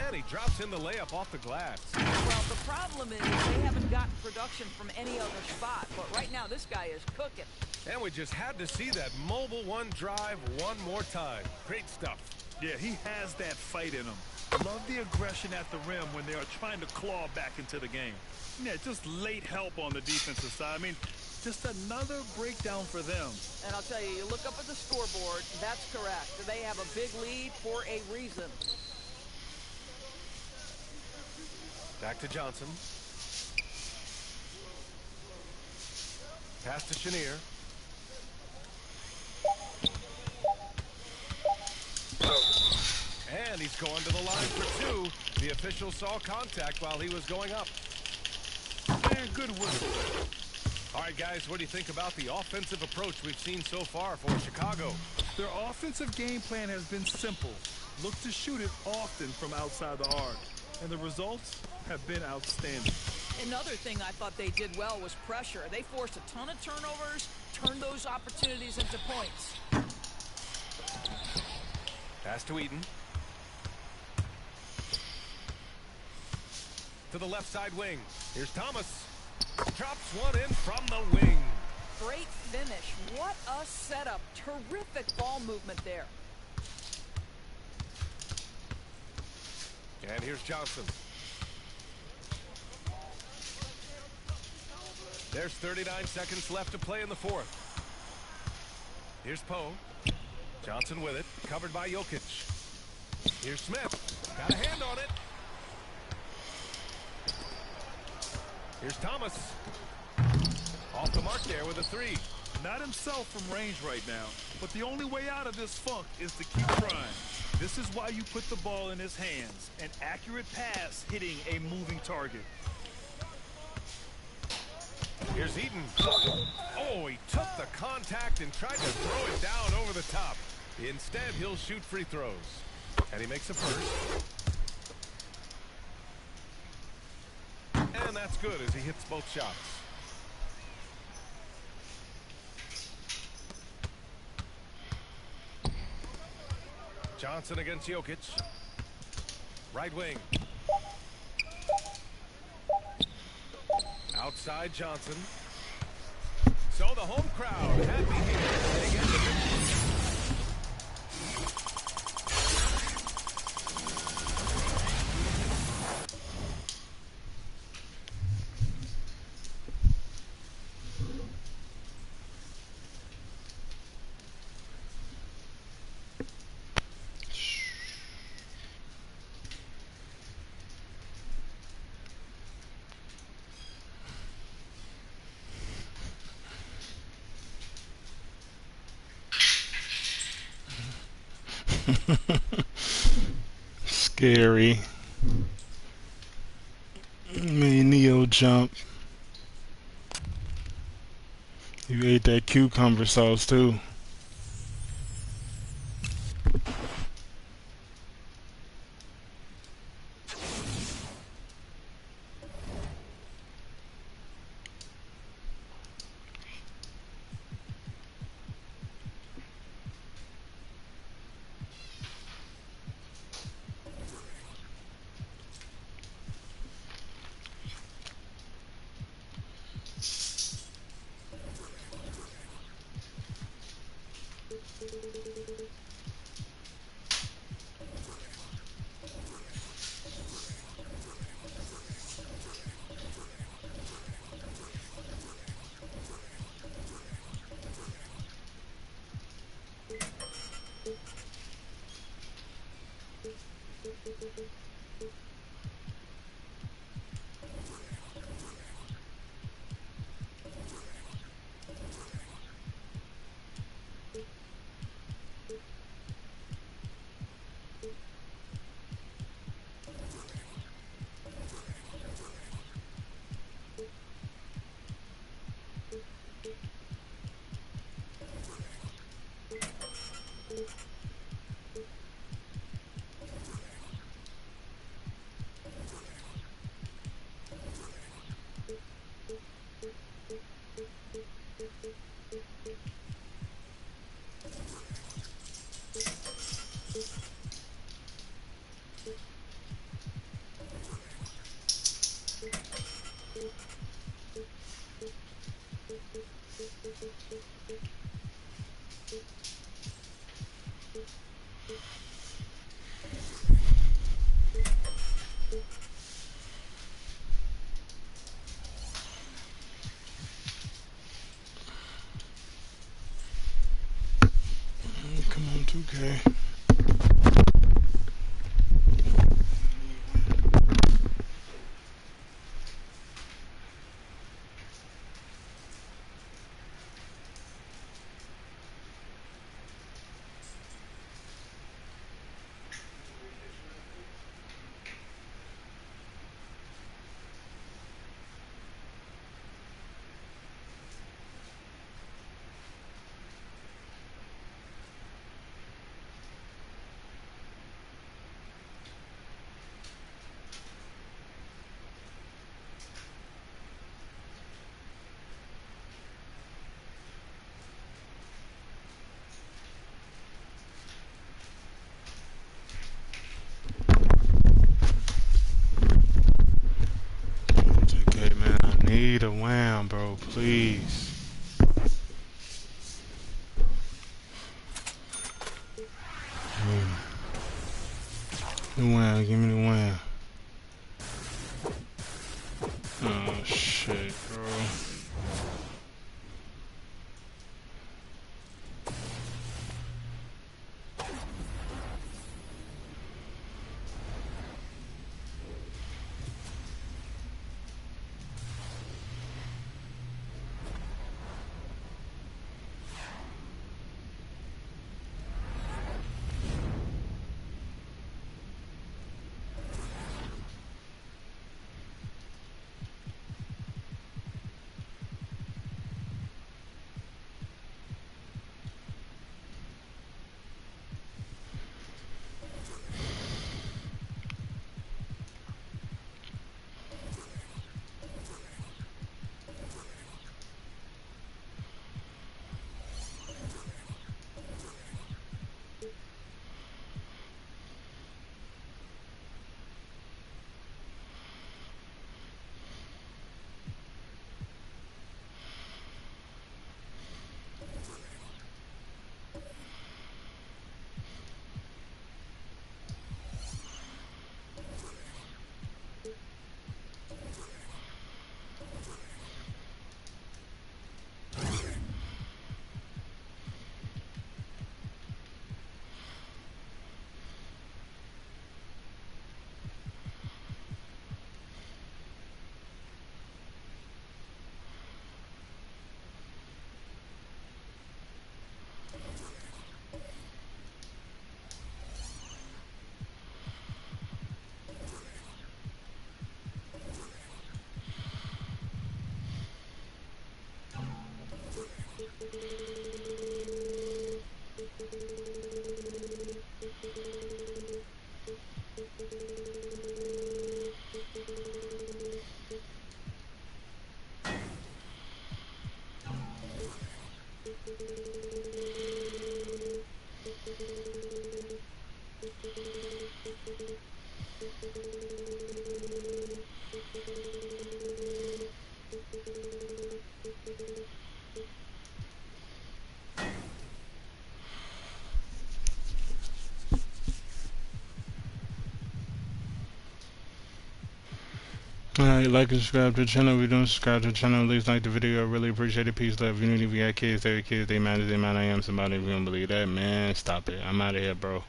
And he drops in the layup off the glass. Well, the problem is they haven't gotten production from any other spot. But right now, this guy is cooking. And we just had to see that mobile one drive one more time. Great stuff. Yeah, he has that fight in him. Love the aggression at the rim when they are trying to claw back into the game. Yeah, just late help on the defensive side. I mean, just another breakdown for them. And I'll tell you, you look up at the scoreboard, that's correct. They have a big lead for a reason. Back to Johnson. Pass to Chenier. And he's going to the line for 2. The official saw contact while he was going up. And good whistle. All right, guys, what do you think about the offensive approach we've seen so far for Chicago? Their offensive game plan has been simple. Look to shoot it often from outside the arc. And the results have been outstanding. Another thing I thought they did well was pressure. They forced a ton of turnovers, turned those opportunities into points. Pass to Eaton. To the left side wing. Here's Thomas. Drops one in from the wing. Great finish. What a setup. Terrific ball movement there. And here's Johnson. There's 39 seconds left to play in the fourth. Here's Poe. Johnson with it. Covered by Jokic. Here's Smith. Got a hand on it. Here's Thomas. Off the mark there with a 3. Not himself from range right now, but the only way out of this funk is to keep trying. This is why you put the ball in his hands. An accurate pass hitting a moving target. Here's Eaton. Oh, he took the contact and tried to throw it down over the top. Instead, he'll shoot free throws. And he makes a first. And that's good as he hits both shots. Johnson against Jokic. Right wing. Outside Johnson. So the home crowd happy here. They get the victory. Scary. Me Neo jump. You ate that cucumber sauce too. Come on, 2K. Okay, man, I need a wham, bro, please. The wham, give me the wham. Oh, shit, bro. Alright, like and subscribe to the channel. If you don't subscribe to the channel, please like the video. I really appreciate it. Peace, love, unity. If you got kids, they kids, they matter, they matter. I am somebody. If you don't believe that, man, stop it. I'm out of here, bro.